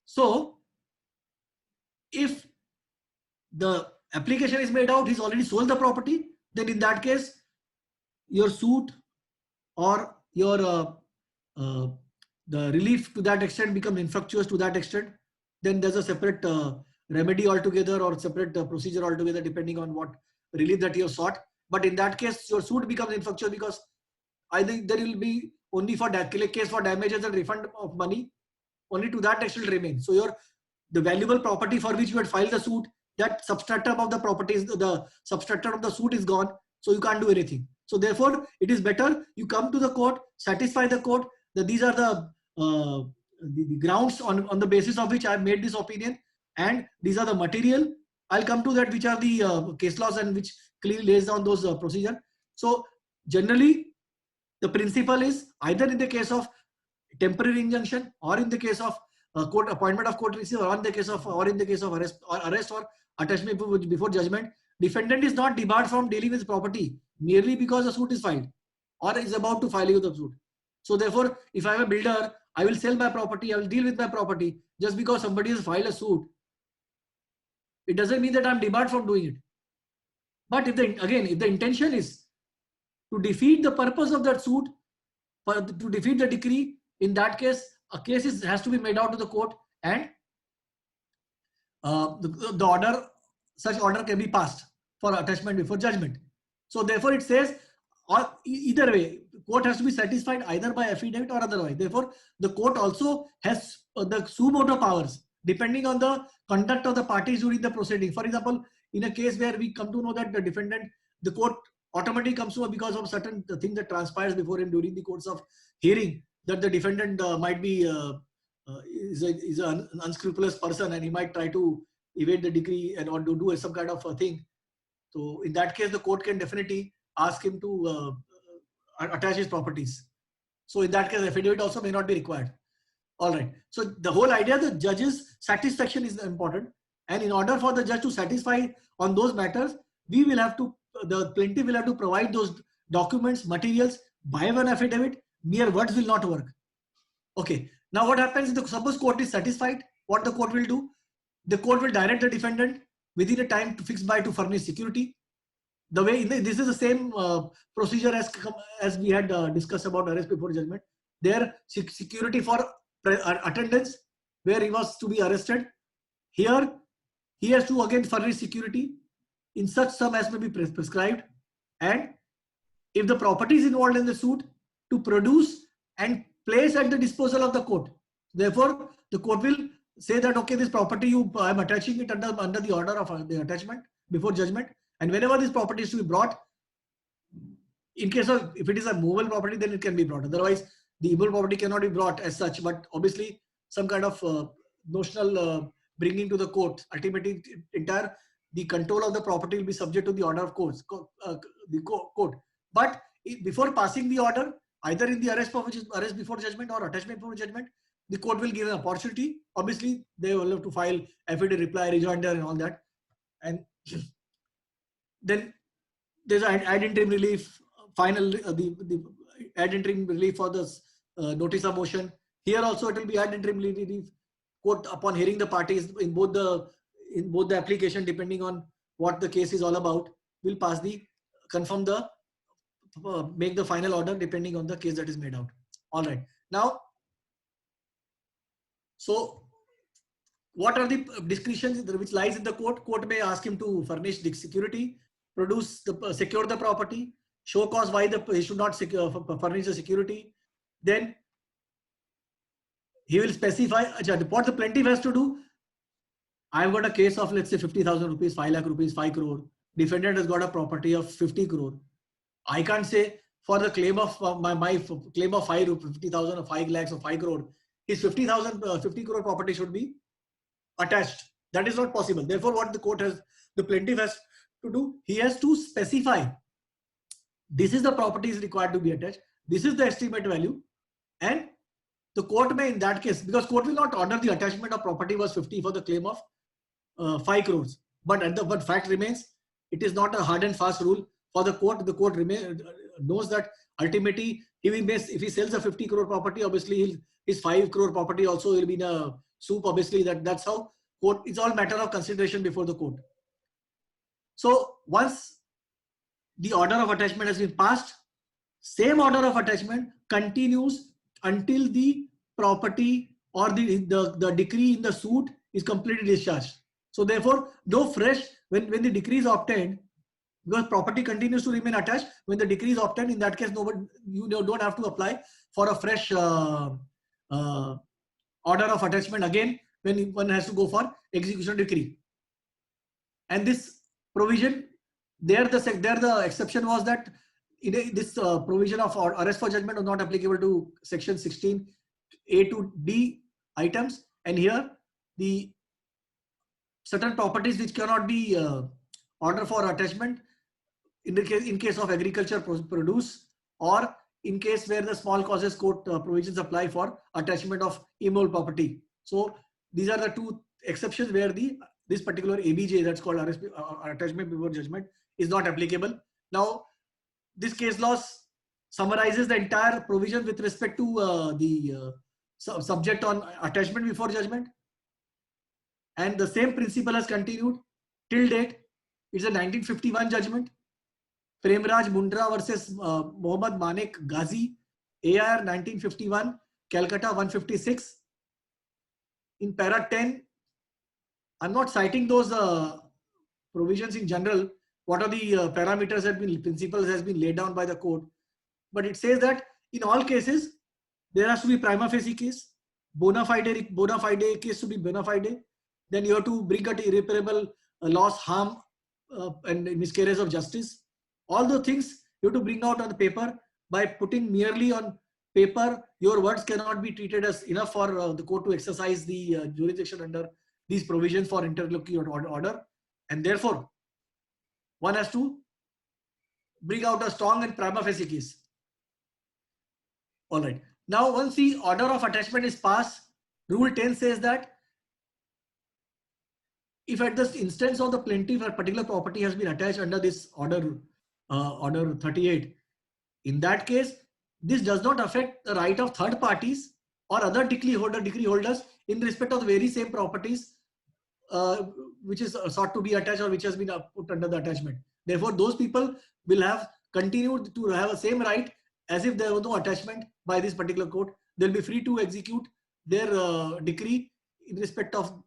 So if the application is made out, he's already sold the property, then in that case, your suit or your the relief to that extent becomes infructuous to that extent. Then there's a separate remedy altogether or separate procedure altogether depending on what relief that you have sought. But in that case, your suit becomes infructuous because I think there will be only for that case for damages and refund of money, only to that extent remain. So the valuable property for which you had filed the suit, that substratum of the property is the substratum of the suit is gone, so you can't do anything. So therefore, it is better you come to the court, satisfy the court that these are the grounds on the basis of which I have made this opinion, and these are the material. I'll come to that, which are the case laws and which clearly lays down those procedure. So generally, the principle is either in the case of temporary injunction or in the case of court appointment of court receiver or in the case of arrest or attachment before judgment, defendant is not debarred from dealing with property merely because the suit is filed or is about to file with the suit. So therefore, if I am a builder, I will sell my property, I will deal with my property just because somebody has filed a suit. It doesn't mean that I'm debarred from doing it. But if the intention is to defeat the purpose of that suit, to defeat the decree, in that case, a case has to be made out to the court, and the order, such order can be passed for attachment before judgment. So therefore, it says, or either way, court has to be satisfied either by affidavit or otherwise. Therefore, the court also has the suo motu powers depending on the conduct of the parties during the proceeding. For example, in a case where we come to know that the defendant, the court automatically comes to know because of certain thing that transpires before him during the course of hearing, that the defendant might be is an unscrupulous person and he might try to evade the decree and or do some kind of a thing. So in that case, the court can definitely ask him to attach his properties. So in that case, affidavit also may not be required. All right. So the whole idea, the judge's satisfaction is important. And in order for the judge to satisfy on those matters, we will have to, the plaintiff will have to provide those documents, materials by an affidavit. Mere words will not work. Okay. Now what happens if the suppose court is satisfied? What the court will do? The court will direct the defendant within a time to fix by to furnish security. The way this is the same procedure as we had discussed about arrest before judgment. There security for attendance where he was to be arrested. Here he has to again furnish security in such sum as may be prescribed, and if the property is involved in the suit, to produce and place at the disposal of the court. Therefore, the court will say that okay, this property I am attaching it under the order of the attachment before judgment, and whenever this property is to be brought, in case of if it is a movable property, then it can be brought. Otherwise, the immovable property cannot be brought as such. But obviously, some kind of notional bringing to the court. Ultimately, the control of the property will be subject to the order of court. But before passing the order, either in the arrest before judgment or attachment before judgment, the court will give an opportunity. Obviously, they will have to file affidavit, reply, rejoinder, and all that. And then there's an ad interim relief, final the ad interim relief for the notice of motion. Here also it will be ad interim relief. Court, upon hearing the parties in both the application, depending on what the case is all about, will pass make the final order depending on the case that is made out. All right. Now, so what are the discretions which lies in the court? Court may ask him to furnish the security, secure the property, show cause why he should not furnish the security. Then he will specify what the plaintiff has to do. I've got a case of, let's say, 50,000 rupees, 5 lakh rupees, 5 crore. Defendant has got a property of 50 crore. I can't say for the claim of my claim of 50,000 or 5 lakhs or 5 crore, his 50,000, 50 crore property should be attached. That is not possible. Therefore, what the plaintiff has to do, he has to specify this is the property is required to be attached. This is the estimate value, and the court may, in that case, because court will not order the attachment of property was 50 for the claim of 5 crores. But fact remains, it is not a hard and fast rule for the court. The court knows that ultimately, if he sells a 50 crore property, obviously his 5 crore property also will be in a soup. Obviously, that's how court. It's all matter of consideration before the court. So once the order of attachment has been passed, same order of attachment continues until the property or the decree in the suit is completely discharged. So therefore, though fresh, when the decree is obtained, because property continues to remain attached, when the decree is obtained, in that case, you don't have to apply for a fresh order of attachment again when one has to go for execution decree. And this provision, there the exception was that this provision of arrest for judgment was not applicable to section 16 A to D items, and here the certain properties which cannot be ordered for attachment in case of agriculture produce, or in case where the small causes court provisions apply for attachment of immovable property. So these are the two exceptions where this particular ABJ, that's called attachment before judgment, is not applicable. Now, this case law summarizes the entire provision with respect to the subject on attachment before judgment, and the same principle has continued till date. It's a 1951 judgment, Premraj Mundra versus Mohammad Manek Ghazi, AR 1951, Calcutta 156. In para 10, I'm not citing those provisions in general. What are the parameters principles has been laid down by the court, but it says that in all cases there has to be prima facie case, bona fide case to be bona fide. Then you have to bring an irreparable loss, harm, and miscarriage of justice. All the things you have to bring out on the paper. By putting merely on paper, your words cannot be treated as enough for the court to exercise the jurisdiction under these provisions for interlocutory order, and therefore one has to bring out a strong and prima facie case. All right. Now, once the order of attachment is passed, Rule 10 says that if at the instance of the plaintiff a particular property has been attached under this order 38, in that case, this does not affect the right of third parties or other decree holders in respect of the very same properties which is sought to be attached or which has been put under the attachment. Therefore, those people will have continued to have the same right as if there was no attachment by this particular court. They'll be free to execute their decree in respect of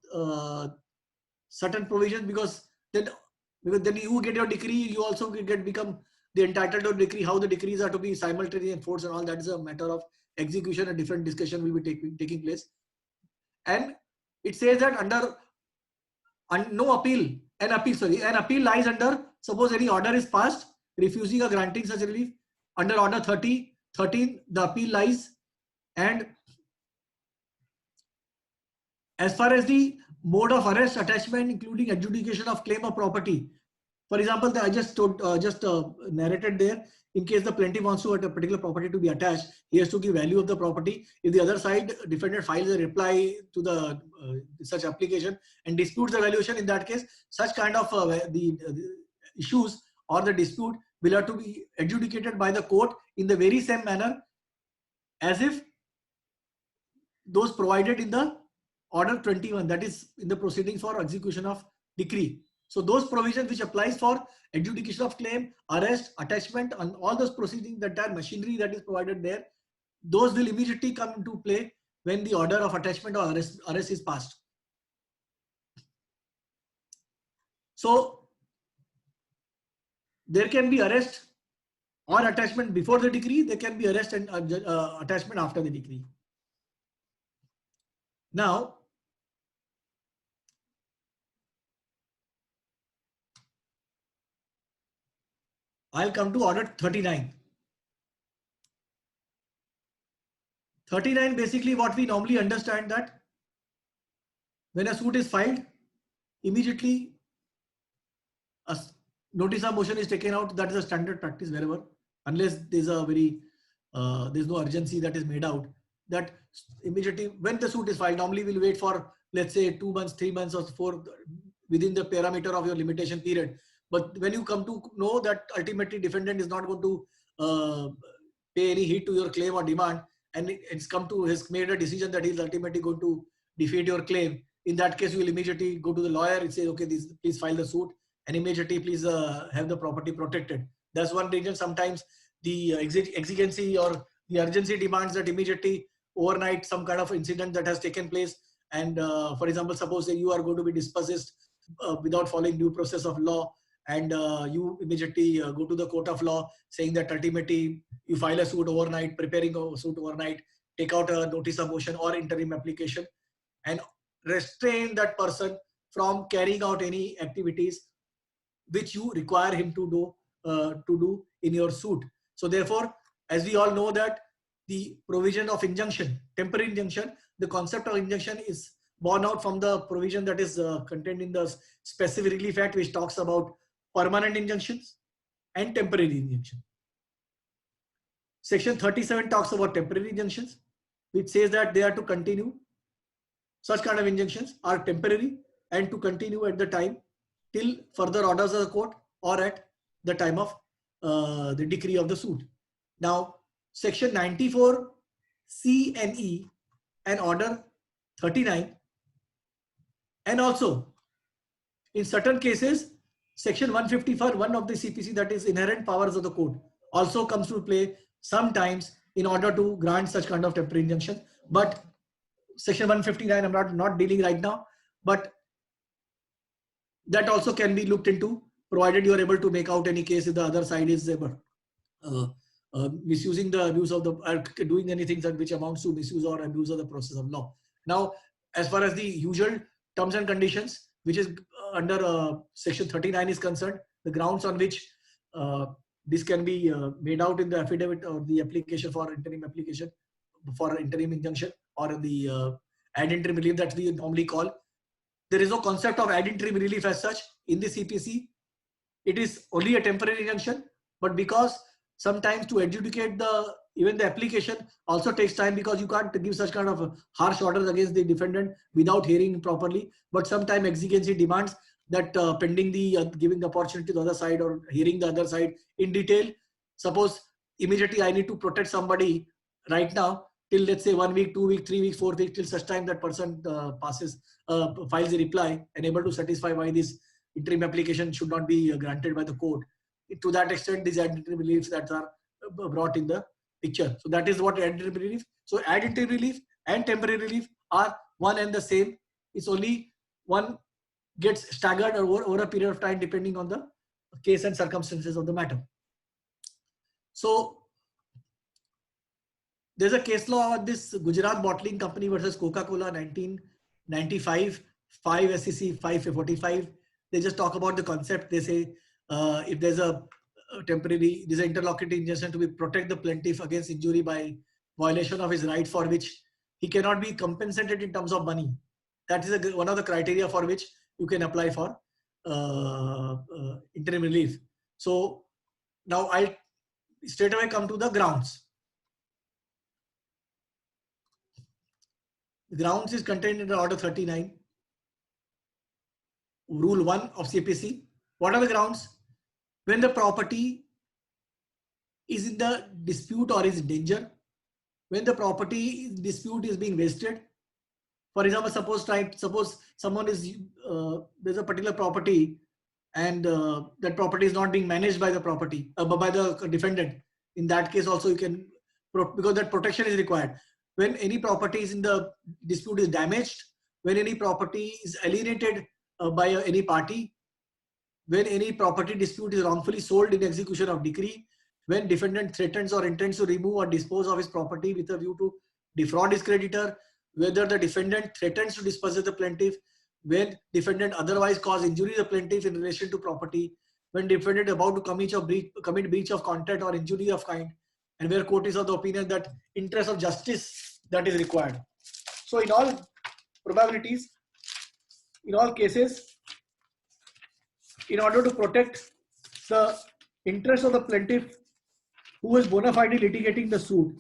certain provisions, because then you get your decree, you also become the entitled to decree. How the decrees are to be simultaneously enforced and all that is a matter of execution. A different discussion will be taking place. And it says that under no appeal, an appeal lies under, suppose any order is passed refusing or granting such relief, under order 13, the appeal lies. And as far as the mode of arrest, attachment, including adjudication of claim of property, for example, I just narrated there, in case the plaintiff wants to a particular property to be attached, he has to give value of the property. If the other side defendant files a reply to the such application and disputes the valuation, in that case, such kind of the issues or the dispute will have to be adjudicated by the court in the very same manner as if those provided in the order 21, that is in the proceedings for execution of decree. So those provisions which applies for adjudication of claim, arrest, attachment, and all those proceedings, the entire machinery that is provided there, those will immediately come into play when the order of attachment or arrest is passed. So there can be arrest or attachment before the decree, there can be arrest and attachment after the decree. Now, I'll come to order 39. 39, basically what we normally understand that when a suit is filed, immediately a notice of motion is taken out. That is a standard practice wherever, unless there's a very there's no urgency that is made out. That immediately when the suit is filed, normally we'll wait for, let's say, 2 months, 3 months, or 4 within the parameter of your limitation period. But when you come to know that ultimately defendant is not going to pay any heed to your claim or demand, and it's come to has made a decision that he's ultimately going to defeat your claim, in that case you will immediately go to the lawyer and say, okay, this, please file the suit, and immediately please have the property protected. That's one reason sometimes the exigency or the urgency demands that immediately overnight some kind of incident that has taken place, and for example, suppose that you are going to be dispossessed without following due process of law, and you immediately go to the court of law saying that ultimately you file a suit overnight, preparing a suit overnight, take out a notice of motion or interim application, and restrain that person from carrying out any activities which you require him to do in your suit. So therefore, as we all know that the provision of injunction, temporary injunction, the concept of injunction is born out from the provision that is contained in the specific relief act, which talks about permanent injunctions and temporary injunction. Section 37 talks about temporary injunctions, which says that they are to continue. Such kind of injunctions are temporary and to continue at the time till further orders of the court or at the time of the decree of the suit. Now, section 94 C and E and order 39, and also in certain cases section 151 of the CPC, that is inherent powers of the court, also comes to play sometimes in order to grant such kind of temporary injunction. But section 159 I'm not dealing right now, but that also can be looked into, provided you are able to make out any case if the other side is misusing the abuse of the doing anything that which amounts to misuse or abuse of the process of law. Now, as far as the usual terms and conditions, which is under section 39 is concerned, the grounds on which this can be made out in the affidavit or the application for interim application for interim injunction or the ad interim relief that we normally call. There is no concept of ad interim relief as such in the CPC. It is only a temporary injunction, but because sometimes to adjudicate even the application also takes time, because you can't give such kind of harsh orders against the defendant without hearing properly. But sometimes exigency demands that pending the giving the opportunity to the other side or hearing the other side in detail. Suppose immediately I need to protect somebody right now till, let's say, 1 week, 2 weeks, 3 weeks, 4 weeks, till such time that person files a reply and able to satisfy why this interim application should not be granted by the court. To that extent, these ad interim reliefs that are brought in the picture. So that is what ad interim relief. So ad interim relief and temporary relief are one and the same. It's only one gets staggered over a period of time depending on the case and circumstances of the matter. So there's a case law on this, Gujarat Bottling Company versus Coca-Cola, 1995, 5 SEC 545. They just talk about the concept. They say if there's a temporary, there's an interlocutory injunction to protect the plaintiff against injury by violation of his right for which he cannot be compensated in terms of money. That is one of the criteria for which you can apply for interim relief. So now I straight away come to the grounds. The grounds is contained in the order 39, rule 1 of CPC. What are the grounds? When the property is in the dispute or is in danger, when the property dispute is being wasted. For example, suppose someone is there's a particular property and that property is not being managed by the by the defendant. In that case also you can, because that protection is required. When any property is in the dispute is damaged, when any property is alienated by any party, when any property dispute is wrongfully sold in execution of decree, when defendant threatens or intends to remove or dispose of his property with a view to defraud his creditor, whether the defendant threatens to dispossess the plaintiff, when defendant otherwise cause injury to the plaintiff in relation to property, when defendant about to commit breach of contract or injury of kind, and where court is of the opinion that interest of justice that is required. So in all probabilities, in all cases, in order to protect the interest of the plaintiff who is bona fide litigating the suit,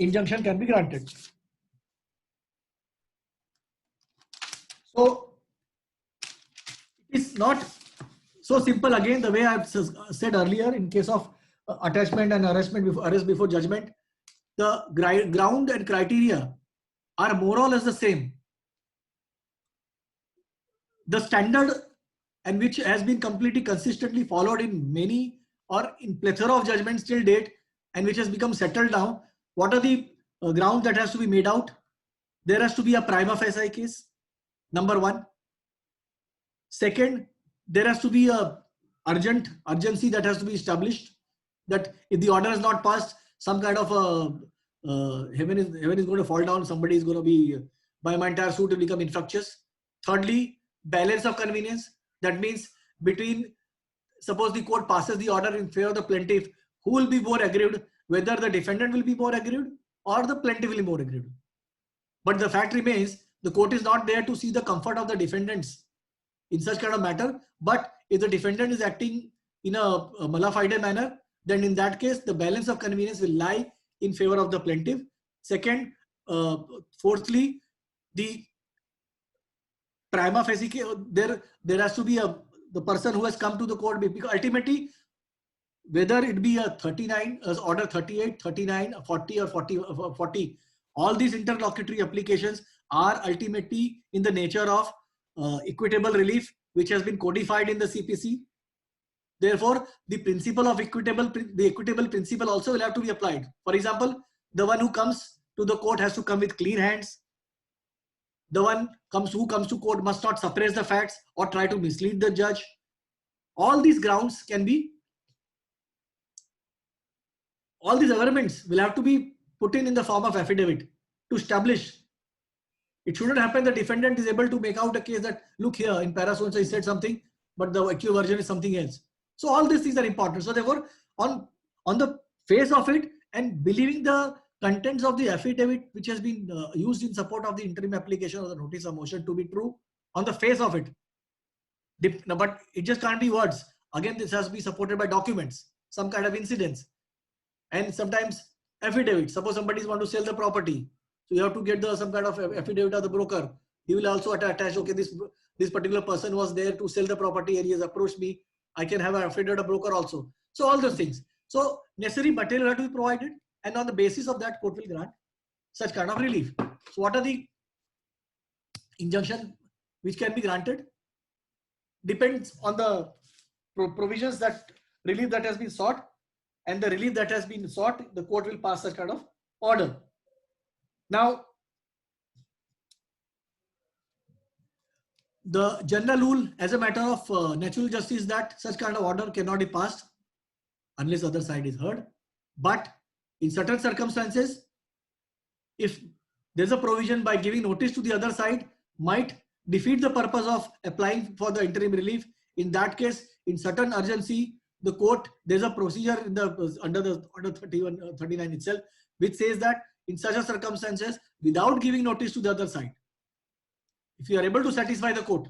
injunction can be granted. So it is not so simple. Again, the way I've said earlier, in case of attachment and arrest before judgment, the ground and criteria are more or less the same. The standard, and which has been completely consistently followed in many or in plethora of judgments till date, and which has become settled now. What are the grounds that has to be made out? There has to be a prima facie case, number one. Second, there has to be a urgency that has to be established, that if the order is not passed, some kind of heaven is going to fall down, somebody is going to be, my entire suit will become infructuous. Thirdly, balance of convenience. That means between, suppose the court passes the order in favor of the plaintiff, who will be more aggrieved, whether the defendant will be more aggrieved or the plaintiff will be more aggrieved. But the fact remains, the court is not there to see the comfort of the defendants in such kind of matter. But if the defendant is acting in a mala fide manner, then in that case, the balance of convenience will lie in favor of the plaintiff. Second, fourthly, the prima facie, there has to be the person who has come to the court, because ultimately, whether it be a 39, order 38, 39, 40 or 40, all these interlocutory applications are ultimately in the nature of equitable relief, which has been codified in the CPC. Therefore, the principle of equitable principle also will have to be applied. For example, the one who comes to the court has to come with clean hands. The one who comes to court must not suppress the facts or try to mislead the judge. All these grounds can be, all these elements will have to be put in the form of affidavit to establish. It shouldn't happen the defendant is able to make out a case that, look here, in para so and so he said something, but the accused version is something else. So all these things are important. So therefore, on the face of it, and believing the contents of the affidavit which has been used in support of the interim application or the notice of motion to be true, on the face of it. But it just can't be words. Again, this has to be supported by documents, some kind of incidents, and sometimes affidavit. Suppose somebody wants to sell the property, so you have to get some kind of affidavit of the broker. He will also attach, okay, this particular person was there to sell the property and he has approached me. I can have an affidavit of broker also. So all those things. So necessary material have to be provided, and on the basis of that, court will grant such kind of relief. So what are the injunction which can be granted? Depends on the provisions, that relief that has been sought, and the relief that has been sought, the court will pass such kind of order. Now, the general rule as a matter of natural justice that such kind of order cannot be passed unless other side is heard. But in certain circumstances, if there's a provision by giving notice to the other side might defeat the purpose of applying for the interim relief, in that case, in certain urgency, the court, there's a procedure in under the order 39 itself, which says that in such a circumstances, without giving notice to the other side, if you are able to satisfy the court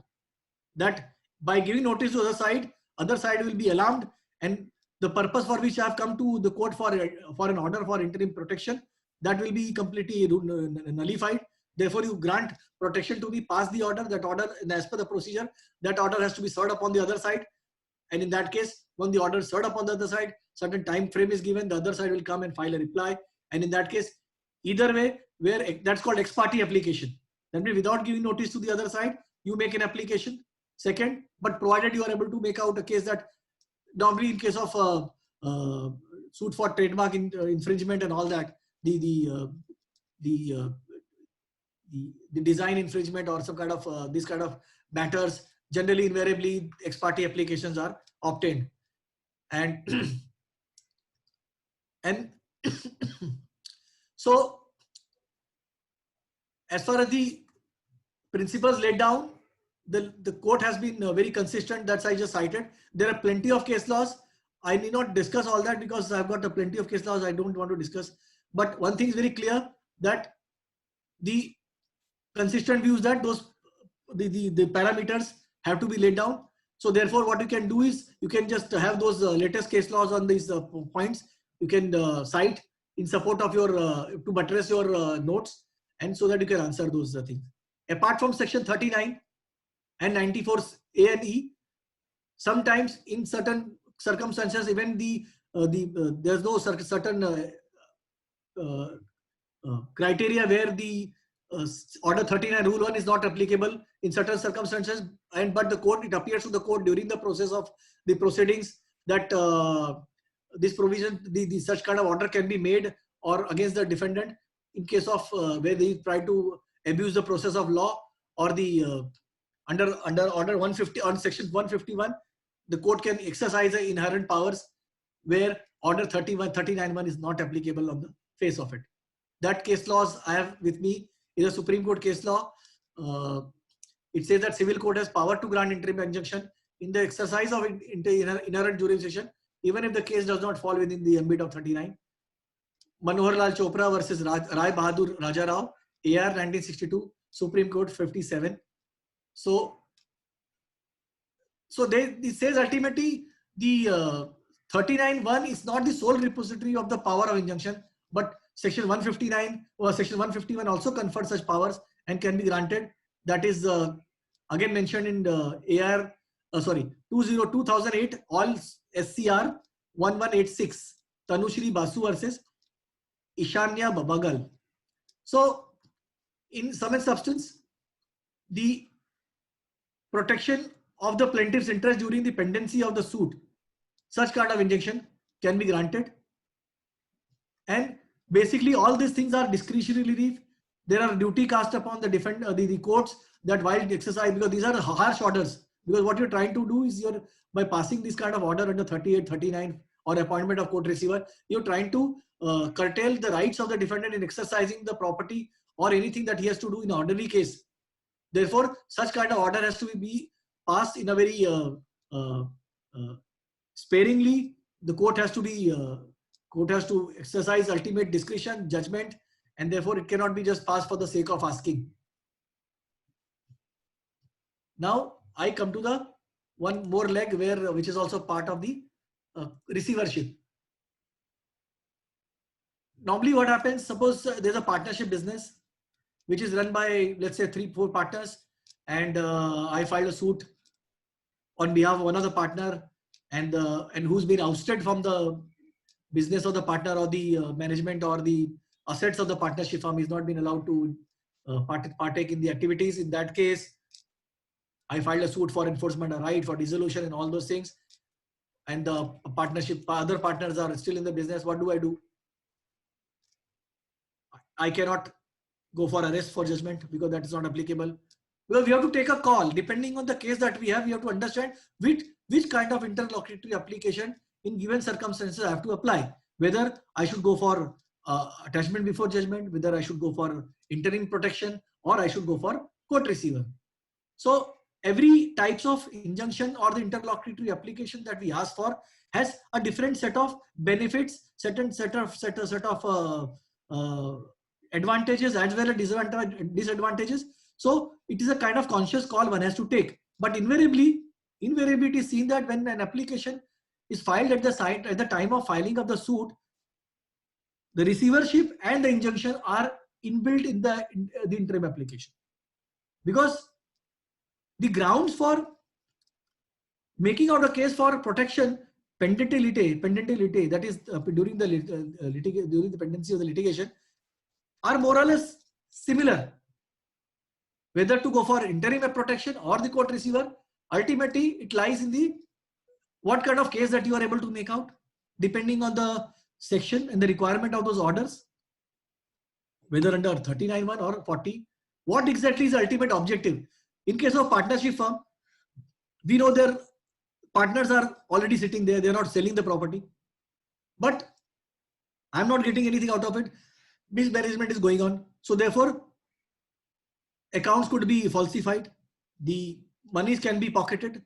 that by giving notice to the other side will be alarmed, and the purpose for which I have come to the court for an order for interim protection, that will be completely nullified. Therefore, you grant protection to be pass the order. That order, as per the procedure, that order has to be served upon the other side. And in that case, when the order is served upon the other side, certain time frame is given. The other side will come and file a reply. And in that case, either way, where that's called ex parte application. That means without giving notice to the other side, you make an application. Second, but provided you are able to make out a case that normally in case of suit for trademark infringement and all that, the design infringement or some kind of this kind of matters, generally invariably ex parte applications are obtained. And and so as far as the principles laid down, the court has been very consistent. That's I just cited. There are plenty of case laws. I need not discuss all that because I've got a plenty of case laws I don't want to discuss. But one thing is very clear, that the consistent views that the parameters have to be laid down. So therefore, what you can do is you can just have those latest case laws on these points. You can cite in support of your to buttress your notes, and so that you can answer those things. Apart from section 39 and 94 A and E, sometimes in certain circumstances, even there's no certain criteria where the order 39 rule 1 is not applicable in certain circumstances, but the court, it appears to the court during the process of the proceedings that this provision, the such kind of order can be made or against the defendant in case of where they try to abuse the process of law, or the under order 150 on section 151, the court can exercise the inherent powers where order 39(1) is not applicable on the face of it. That case laws I have with me is a Supreme Court case law. It says that civil court has power to grant interim injunction in the exercise of inherent jurisdiction, even if the case does not fall within the ambit of 39. Manohar Lal Chopra versus Rai Bahadur Raja Rao, AR 1962, Supreme Court 57. So it says ultimately the 39(1) is not the sole repository of the power of injunction, but section 159 or section 151 also confers such powers and can be granted. That is again mentioned in the AR 2008 all SCR 1186 Tanushri Basu versus Ishanya Babagal. So in sum and substance, the protection of the plaintiff's interest during the pendency of the suit, such kind of injunction can be granted. And basically all these things are discretionary relief. There are duty cast upon the the courts that while exercise, because these are harsh orders, because what you're trying to do is by passing this kind of order under 38, 39 or appointment of court receiver, you're trying to curtail the rights of the defendant in exercising the property or anything that he has to do in an ordinary case. Therefore, such kind of order has to be passed in a very sparingly. The court has to exercise ultimate discretion, judgment, and therefore it cannot be just passed for the sake of asking. Now I come to the one more leg which is also part of the receivership. Normally what happens, suppose there's a partnership business which is run by, let's say, 3-4 partners, and I filed a suit on behalf of one of the partner, and who's been ousted from the business of the partner, or the management or the assets of the partnership firm is not been allowed to partake in the activities. In that case, I filed a suit for enforcement of right, for dissolution and all those things, and the other partners are still in the business. What do? I cannot go for arrest for judgment because that is not applicable. Because we have to take a call depending on the case that we have. We have to understand which kind of interlocutory application in given circumstances I have to apply. Whether I should go for attachment before judgment, whether I should go for interim protection, or I should go for court receiver. So every types of injunction or the interlocutory application that we ask for has a different set of benefits, certain set of advantages as well as disadvantages. So it is a kind of conscious call one has to take. But invariably it is seen that when an application is filed at the time of filing of the suit, the receivership and the injunction are inbuilt in the interim application. Because the grounds for making out a case for protection pendente lite, that is during the pendency of the litigation, are more or less similar. Whether to go for interim protection or the court receiver, ultimately it lies in the what kind of case that you are able to make out, depending on the section and the requirement of those orders, whether under 39(1) or 40. What exactly is the ultimate objective? In case of partnership firm, we know their partners are already sitting there, they are not selling the property, but I'm not getting anything out of it. Mismanagement is going on. So therefore, accounts could be falsified, the monies can be pocketed,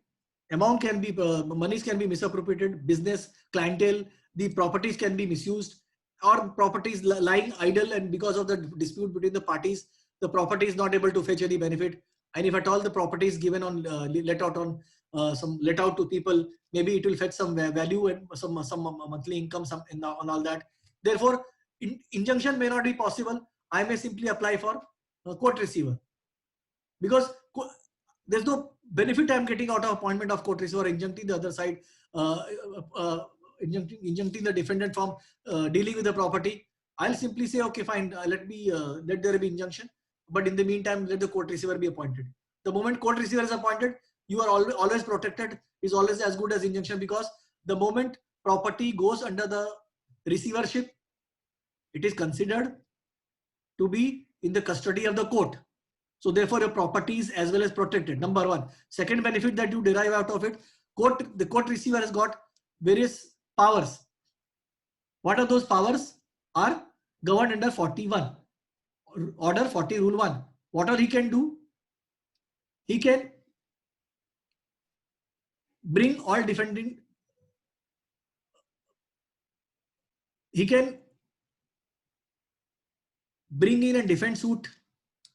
monies can be misappropriated, business, clientele, the properties can be misused, or properties lying idle, and because of the dispute between the parties, the property is not able to fetch any benefit. And if at all the property is given on let out on some let out to people, maybe it will fetch some value and some monthly income, some on all that. Therefore, injunction may not be possible. I may simply apply for court receiver, because there's no benefit I'm getting out of appointment of court receiver, injuncting the other side, uh, uh, injuncting the defendant from dealing with the property. I'll simply say, okay, fine, let there be injunction, but in the meantime, let the court receiver be appointed. The moment court receiver is appointed, you are always protected, is always as good as injunction, because the moment property goes under the receivership, it is considered to be in the custody of the court. So therefore, your property is as well as protected. Number one. Second benefit that you derive out of it, the court receiver has got various powers. What are those powers? Are governed under 41, Order 40, Rule 1. What all he can do? He can bring all defending. He can bring in a defense suit.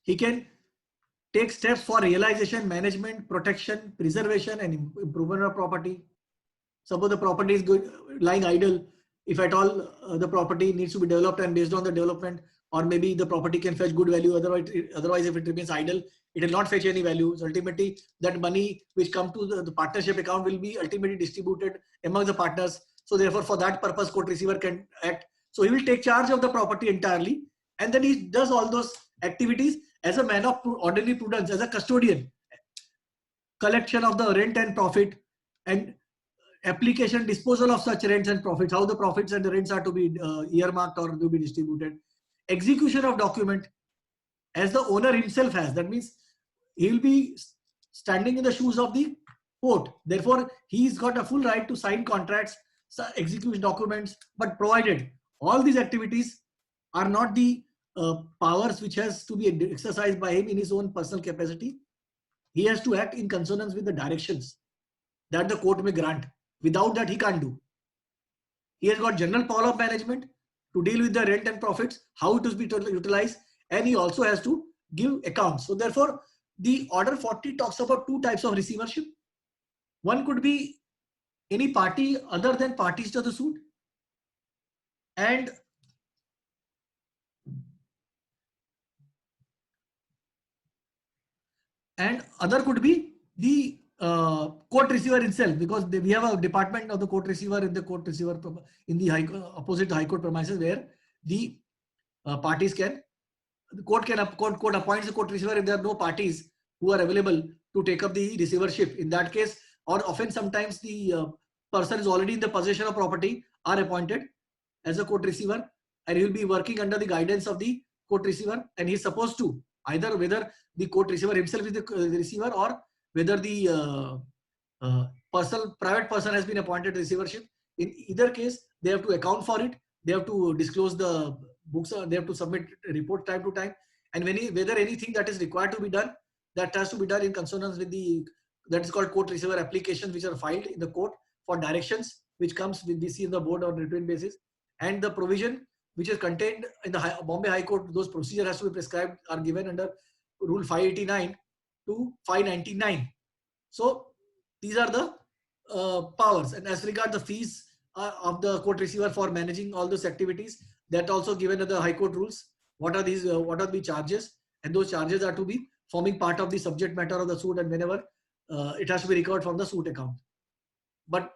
He can take steps for realization, management, protection, preservation, and improvement of property. Suppose the property is good, lying idle. If at all the property needs to be developed, and based on the development, or maybe the property can fetch good value. Otherwise, if it remains idle, it will not fetch any value. So ultimately, that money which come to the partnership account will be ultimately distributed among the partners. So therefore, for that purpose, court receiver can act. So he will take charge of the property entirely, and then he does all those activities as a man of ordinary prudence, as a custodian, collection of the rent and profit, and application, disposal of such rents and profits, how the profits and the rents are to be earmarked or to be distributed, execution of document, as the owner himself has. That means he will be standing in the shoes of the court. Therefore, he's got a full right to sign contracts, execute documents, but provided all these activities are not the powers which has to be exercised by him in his own personal capacity. He has to act in consonance with the directions that the court may grant. Without that, he can't do. He has got general power of management to deal with the rent and profits, how it is be utilized, and he also has to give accounts. So therefore, the Order 40 talks about two types of receivership. One could be any party other than parties to the suit, and other could be the court receiver itself, because we have a department of the court receiver in the in the opposite high court premises, where the parties can, the court appoints the court receiver if there are no parties who are available to take up the receivership. In that case, or often sometimes the person is already in the possession of property, are appointed as a court receiver, and he will be working under the guidance of the court receiver, and he is supposed to, either whether the court receiver himself is the receiver, or whether the private person has been appointed receivership. In either case, they have to account for it, they have to disclose the books, they have to submit report time to time, and whether anything that is required to be done, that has to be done in consonance with the, that is called court receiver applications, which are filed in the court for directions, which comes with DC in the board on written basis, and the provision which is contained in the Bombay High Court, those procedure has to be prescribed, are given under Rule 589 to 599. So these are the powers. And as regard the fees of the court receiver for managing all those activities, that also given in the High Court rules. What are these? What are the charges? And those charges are to be forming part of the subject matter of the suit, and whenever it has to be recovered from the suit account. But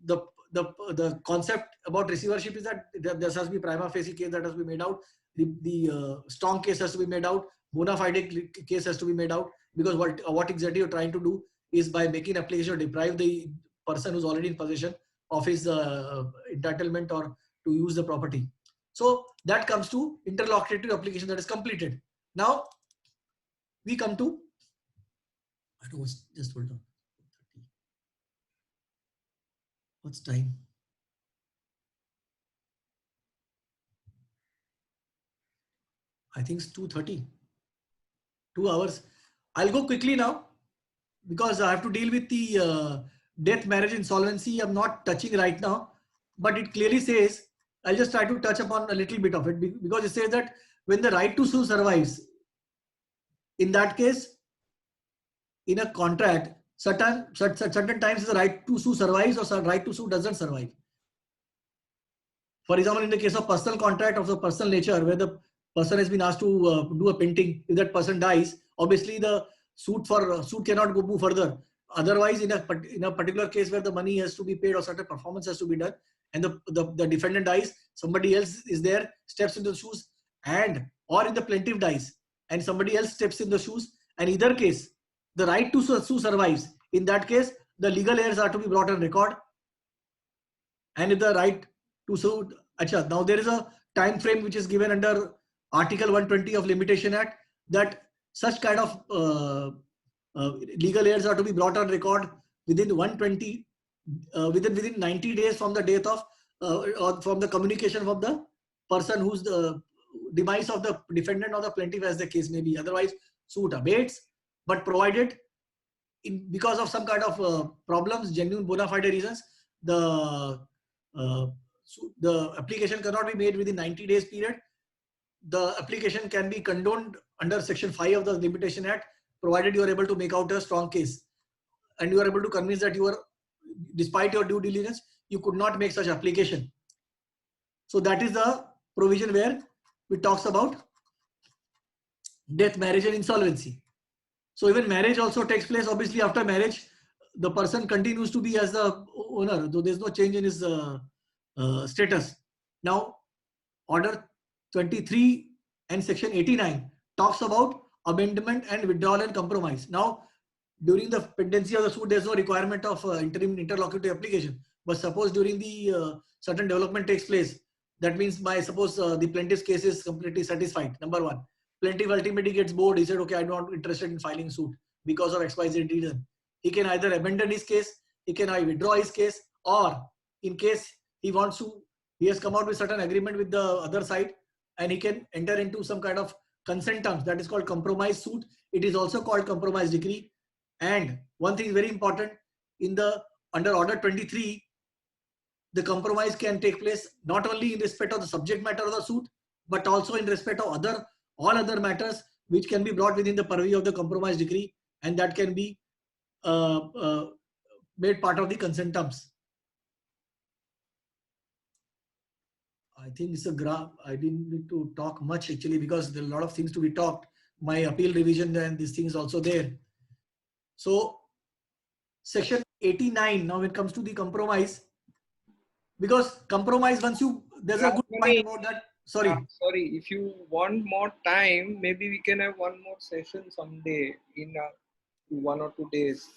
the the concept about receivership is that there has to be prima facie case that has to be made out. The strong case has to be made out. Bona fide case has to be made out, because what exactly you're trying to do is, by making application, deprive the person who's already in possession of his entitlement or to use the property. So that comes to interlocutory application that is completed. Now we come to, I don't know, just hold on. What's time? I think it's 2:30. 2 hours. I'll go quickly now because I have to deal with the death, marriage, insolvency. I'm not touching right now, but it clearly says, I'll just try to touch upon a little bit of it because it says that when the right to sue survives, in that case, in a contract, certain times the right to sue survives or right to sue doesn't survive. For example, in the case of personal contract of the personal nature, where the person has been asked to do a painting, if that person dies, obviously the suit cannot go move further. Otherwise, in a particular case where the money has to be paid or certain performance has to be done, and the defendant dies, somebody else is there, steps into the shoes, and or if the plaintiff dies and somebody else steps in the shoes, and either case the right to sue survives. In that case, the legal heirs are to be brought on record, and if the right to sue, acha, now there is a time frame which is given under Article 120 of Limitation Act that such kind of legal heirs are to be brought on record within 120 within 90 days from the date of or from the communication of the person who's the demise of the defendant or the plaintiff, as the case may be. Otherwise, suit abates, but provided because of some kind of problems, genuine bona fide reasons, the the application cannot be made within 90 days period. The application can be condoned under Section 5 of the Limitation Act, provided you are able to make out a strong case and you are able to convince that you are, despite your due diligence, you could not make such application. So that is the provision where it talks about death, marriage, and insolvency. So even marriage also takes place. Obviously, after marriage, the person continues to be as the owner, though there's no change in his status. Now, Order 23 and Section 89 talks about amendment and withdrawal and compromise. Now, during the pendency of the suit, there's no requirement of interim interlocutory application. But suppose during the certain development takes place, that means suppose the plaintiff's case is completely satisfied. Number one, plaintiff ultimately gets bored. He said, okay, I'm not interested in filing suit because of XYZ reason. He can either abandon his case, he can either withdraw his case, or in case he wants to, he has come out with certain agreement with the other side, and he can enter into some kind of consent terms, that is called compromise suit. It is also called compromise decree. And one thing is very important, under Order 23, the compromise can take place not only in respect of the subject matter of the suit, but also in respect of all other matters which can be brought within the purview of the compromise decree, and that can be made part of the consent terms. I think it's a graph. I didn't need to talk much actually because there are a lot of things to be talked. My appeal revision and these things also there. So Section 89, now when it comes to the compromise, because compromise, there's a good point about that. Sorry. Sorry, if you want more time, maybe we can have one more session someday in 1 or 2 days.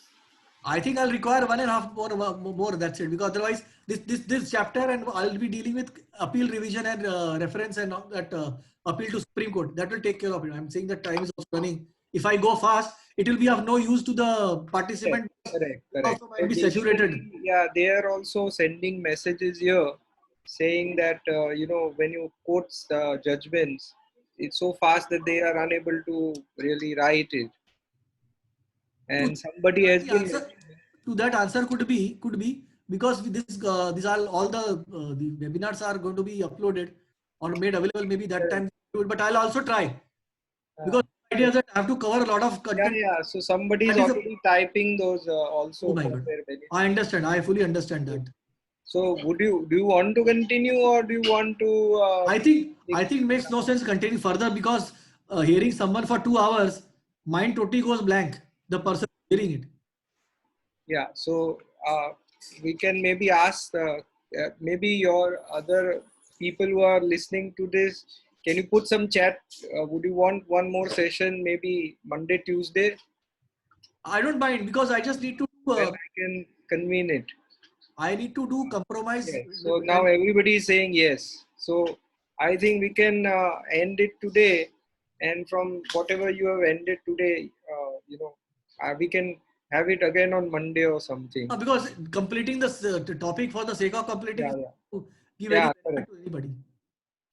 I think I'll require 1.5 more. That's it. Because otherwise, this chapter, and I'll be dealing with appeal revision and reference and that appeal to Supreme Court. That will take care of it. I'm saying that time is also running. If I go fast, it will be of no use to the participant. Correct. Also might be saturated. Yeah, they are also sending messages here saying that when you quote the judgments, it's so fast that they are unable to really write it. And somebody has been to that answer could be because these are all the webinars are going to be uploaded or made available maybe that time, but I'll also try because the idea is that I have to cover a lot of content. Yeah. So somebody is already typing those also. Oh my God. I understand. I fully understand that. So do you want to continue or do you want to? I think it makes no sense continuing further because hearing someone for 2 hours, mind totally goes blank. The person hearing it. Yeah. So we can maybe ask maybe your other people who are listening to this. Can you put some chat? Would you want one more session? Maybe Monday, Tuesday. I don't mind because I just need to. Then I can convene it. I need to do compromise. Yes. So now everybody is saying yes. So I think we can end it today, and from whatever you have ended today, we can have it again on Monday or something. Because completing the topic for the sake of completing, give any to anybody.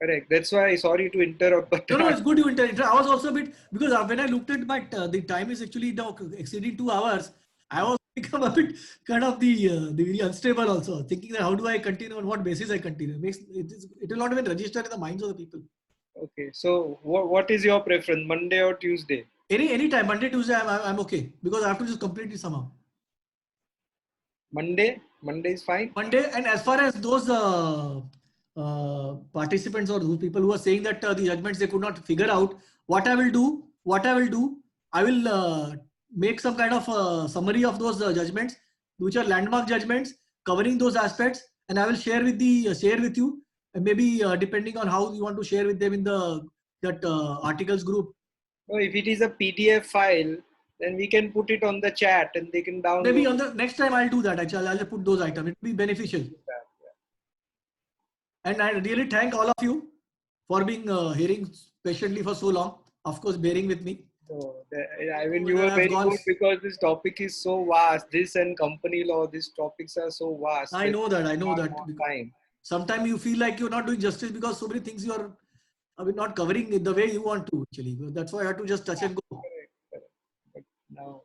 Correct. That's why, sorry to interrupt, but No, it's good you inter. I was also a bit, because when I looked at my the time is actually now exceeding 2 hours. I was become a bit kind of the very unstable also, thinking that how do I continue, on what basis I continue. It will not even register in the minds of the people. okay. So what is your preference, Monday or Tuesday? Any time, Monday, Tuesday, I'm okay, because I have to just complete it somehow. Monday is fine. Monday, and as far as those participants or those people who are saying that the judgments they could not figure out, what I will do, I will make some kind of summary of those judgments, which are landmark judgments covering those aspects, and I will share with you, and maybe depending on how you want to share with them in the that articles group. No, if it is a PDF file, then we can put it on the chat and they can Maybe download on the next time I'll do that. Actually, I'll just put those items. It will be beneficial. that. And I really thank all of you for being hearing patiently for so long. Of course, bearing with me. So, I I know mean, you whether were I've very gone. good because this topic is so vast. This and company law, these topics are so vast I that know that. I know not that. more time. Sometimes you feel like you're not doing justice because so many things you are, I mean, not covering it the way you want to. Actually, that's why I have to just touch and go. Correct, correct. But now,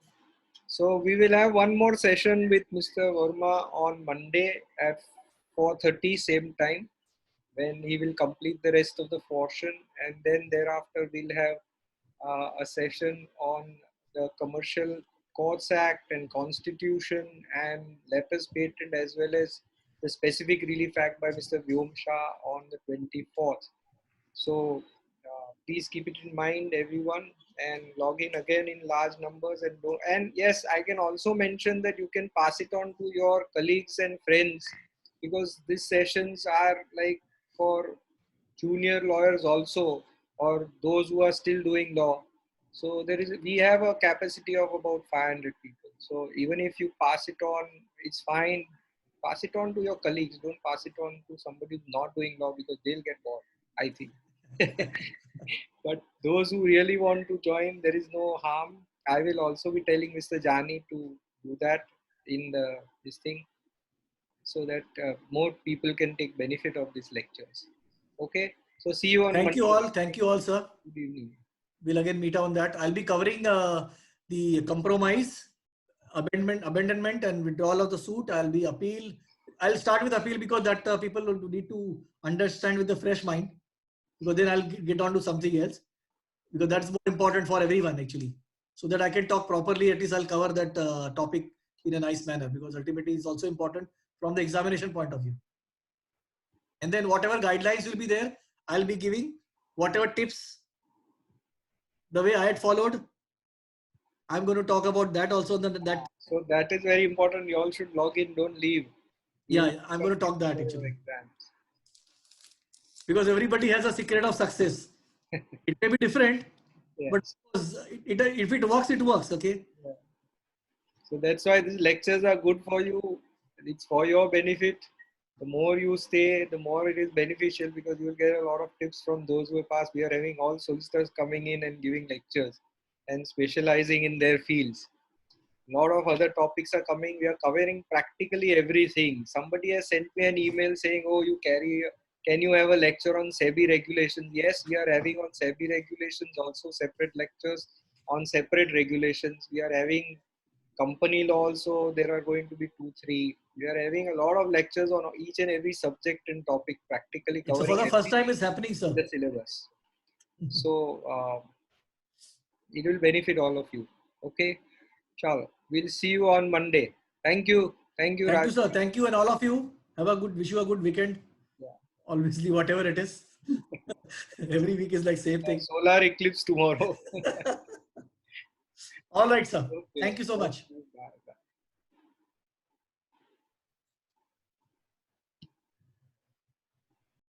so we will have one more session with Mr. Verma on Monday at 4:30 same time, when he will complete the rest of the portion, and then thereafter we'll have a session on the Commercial Courts Act and Constitution and letters patent, as well as the specific relief act by Mr. Vyom Shah on the 24th. So please keep it in mind, everyone, and log in again in large numbers. And yes, I can also mention that you can pass it on to your colleagues and friends, because these sessions are like for junior lawyers also, or those who are still doing law. So we have a capacity of about 500 people. So even if you pass it on, it's fine. Pass it on to your colleagues. Don't pass it on to somebody who's not doing law, because they'll get bored, I think. But those who really want to join, there is no harm. I will also be telling Mr. Jani to do that in this thing, so that more people can take benefit of these lectures. Okay. So see you on Thank you Monday. all. Thank you all, sir. Good evening. We'll again meet on that. I'll be covering the compromise, abandonment, and withdrawal of the suit. I'll be appeal. I'll start with appeal because that people will need to understand with a fresh mind. Because then I'll get on to something else, because that's more important for everyone actually. So that I can talk properly, at least I'll cover that topic in a nice manner, because ultimately it's also important from the examination point of view. And then whatever guidelines will be there, I'll be giving whatever tips the way I had followed. I'm going to talk about that also. So that is very important. You all should log in. Don't leave. Yeah, I'm going to talk that Your actually, exams. because everybody has a secret of success. It may be different, but Yes. if it works, it works. Okay. Yeah. So that's why these lectures are good for you. It's for your benefit. The more you stay, the more it is beneficial, because you will get a lot of tips from those who have passed. We are having all solicitors coming in and giving lectures and specializing in their fields. A lot of other topics are coming. We are covering practically everything. Somebody has sent me an email saying, "Oh, can you have a lecture on SEBI regulations?" Yes, we are having on SEBI regulations also separate lectures on separate regulations. We are having company law also. There are going to be 2, 3. We are having a lot of lectures on each and every subject and topic, practically It's covering for the first time everything it's happening, in sir. the syllabus. So it will benefit all of you. Okay. Chalo. We'll see you on Monday. Thank you. Thank you, Thank Raj. you, sir. Thank you, and all of you. Wish you a good weekend. Yeah. Obviously, whatever it is. Every week is like same thing. Solar eclipse tomorrow. All right, sir. Okay. Thank you so much.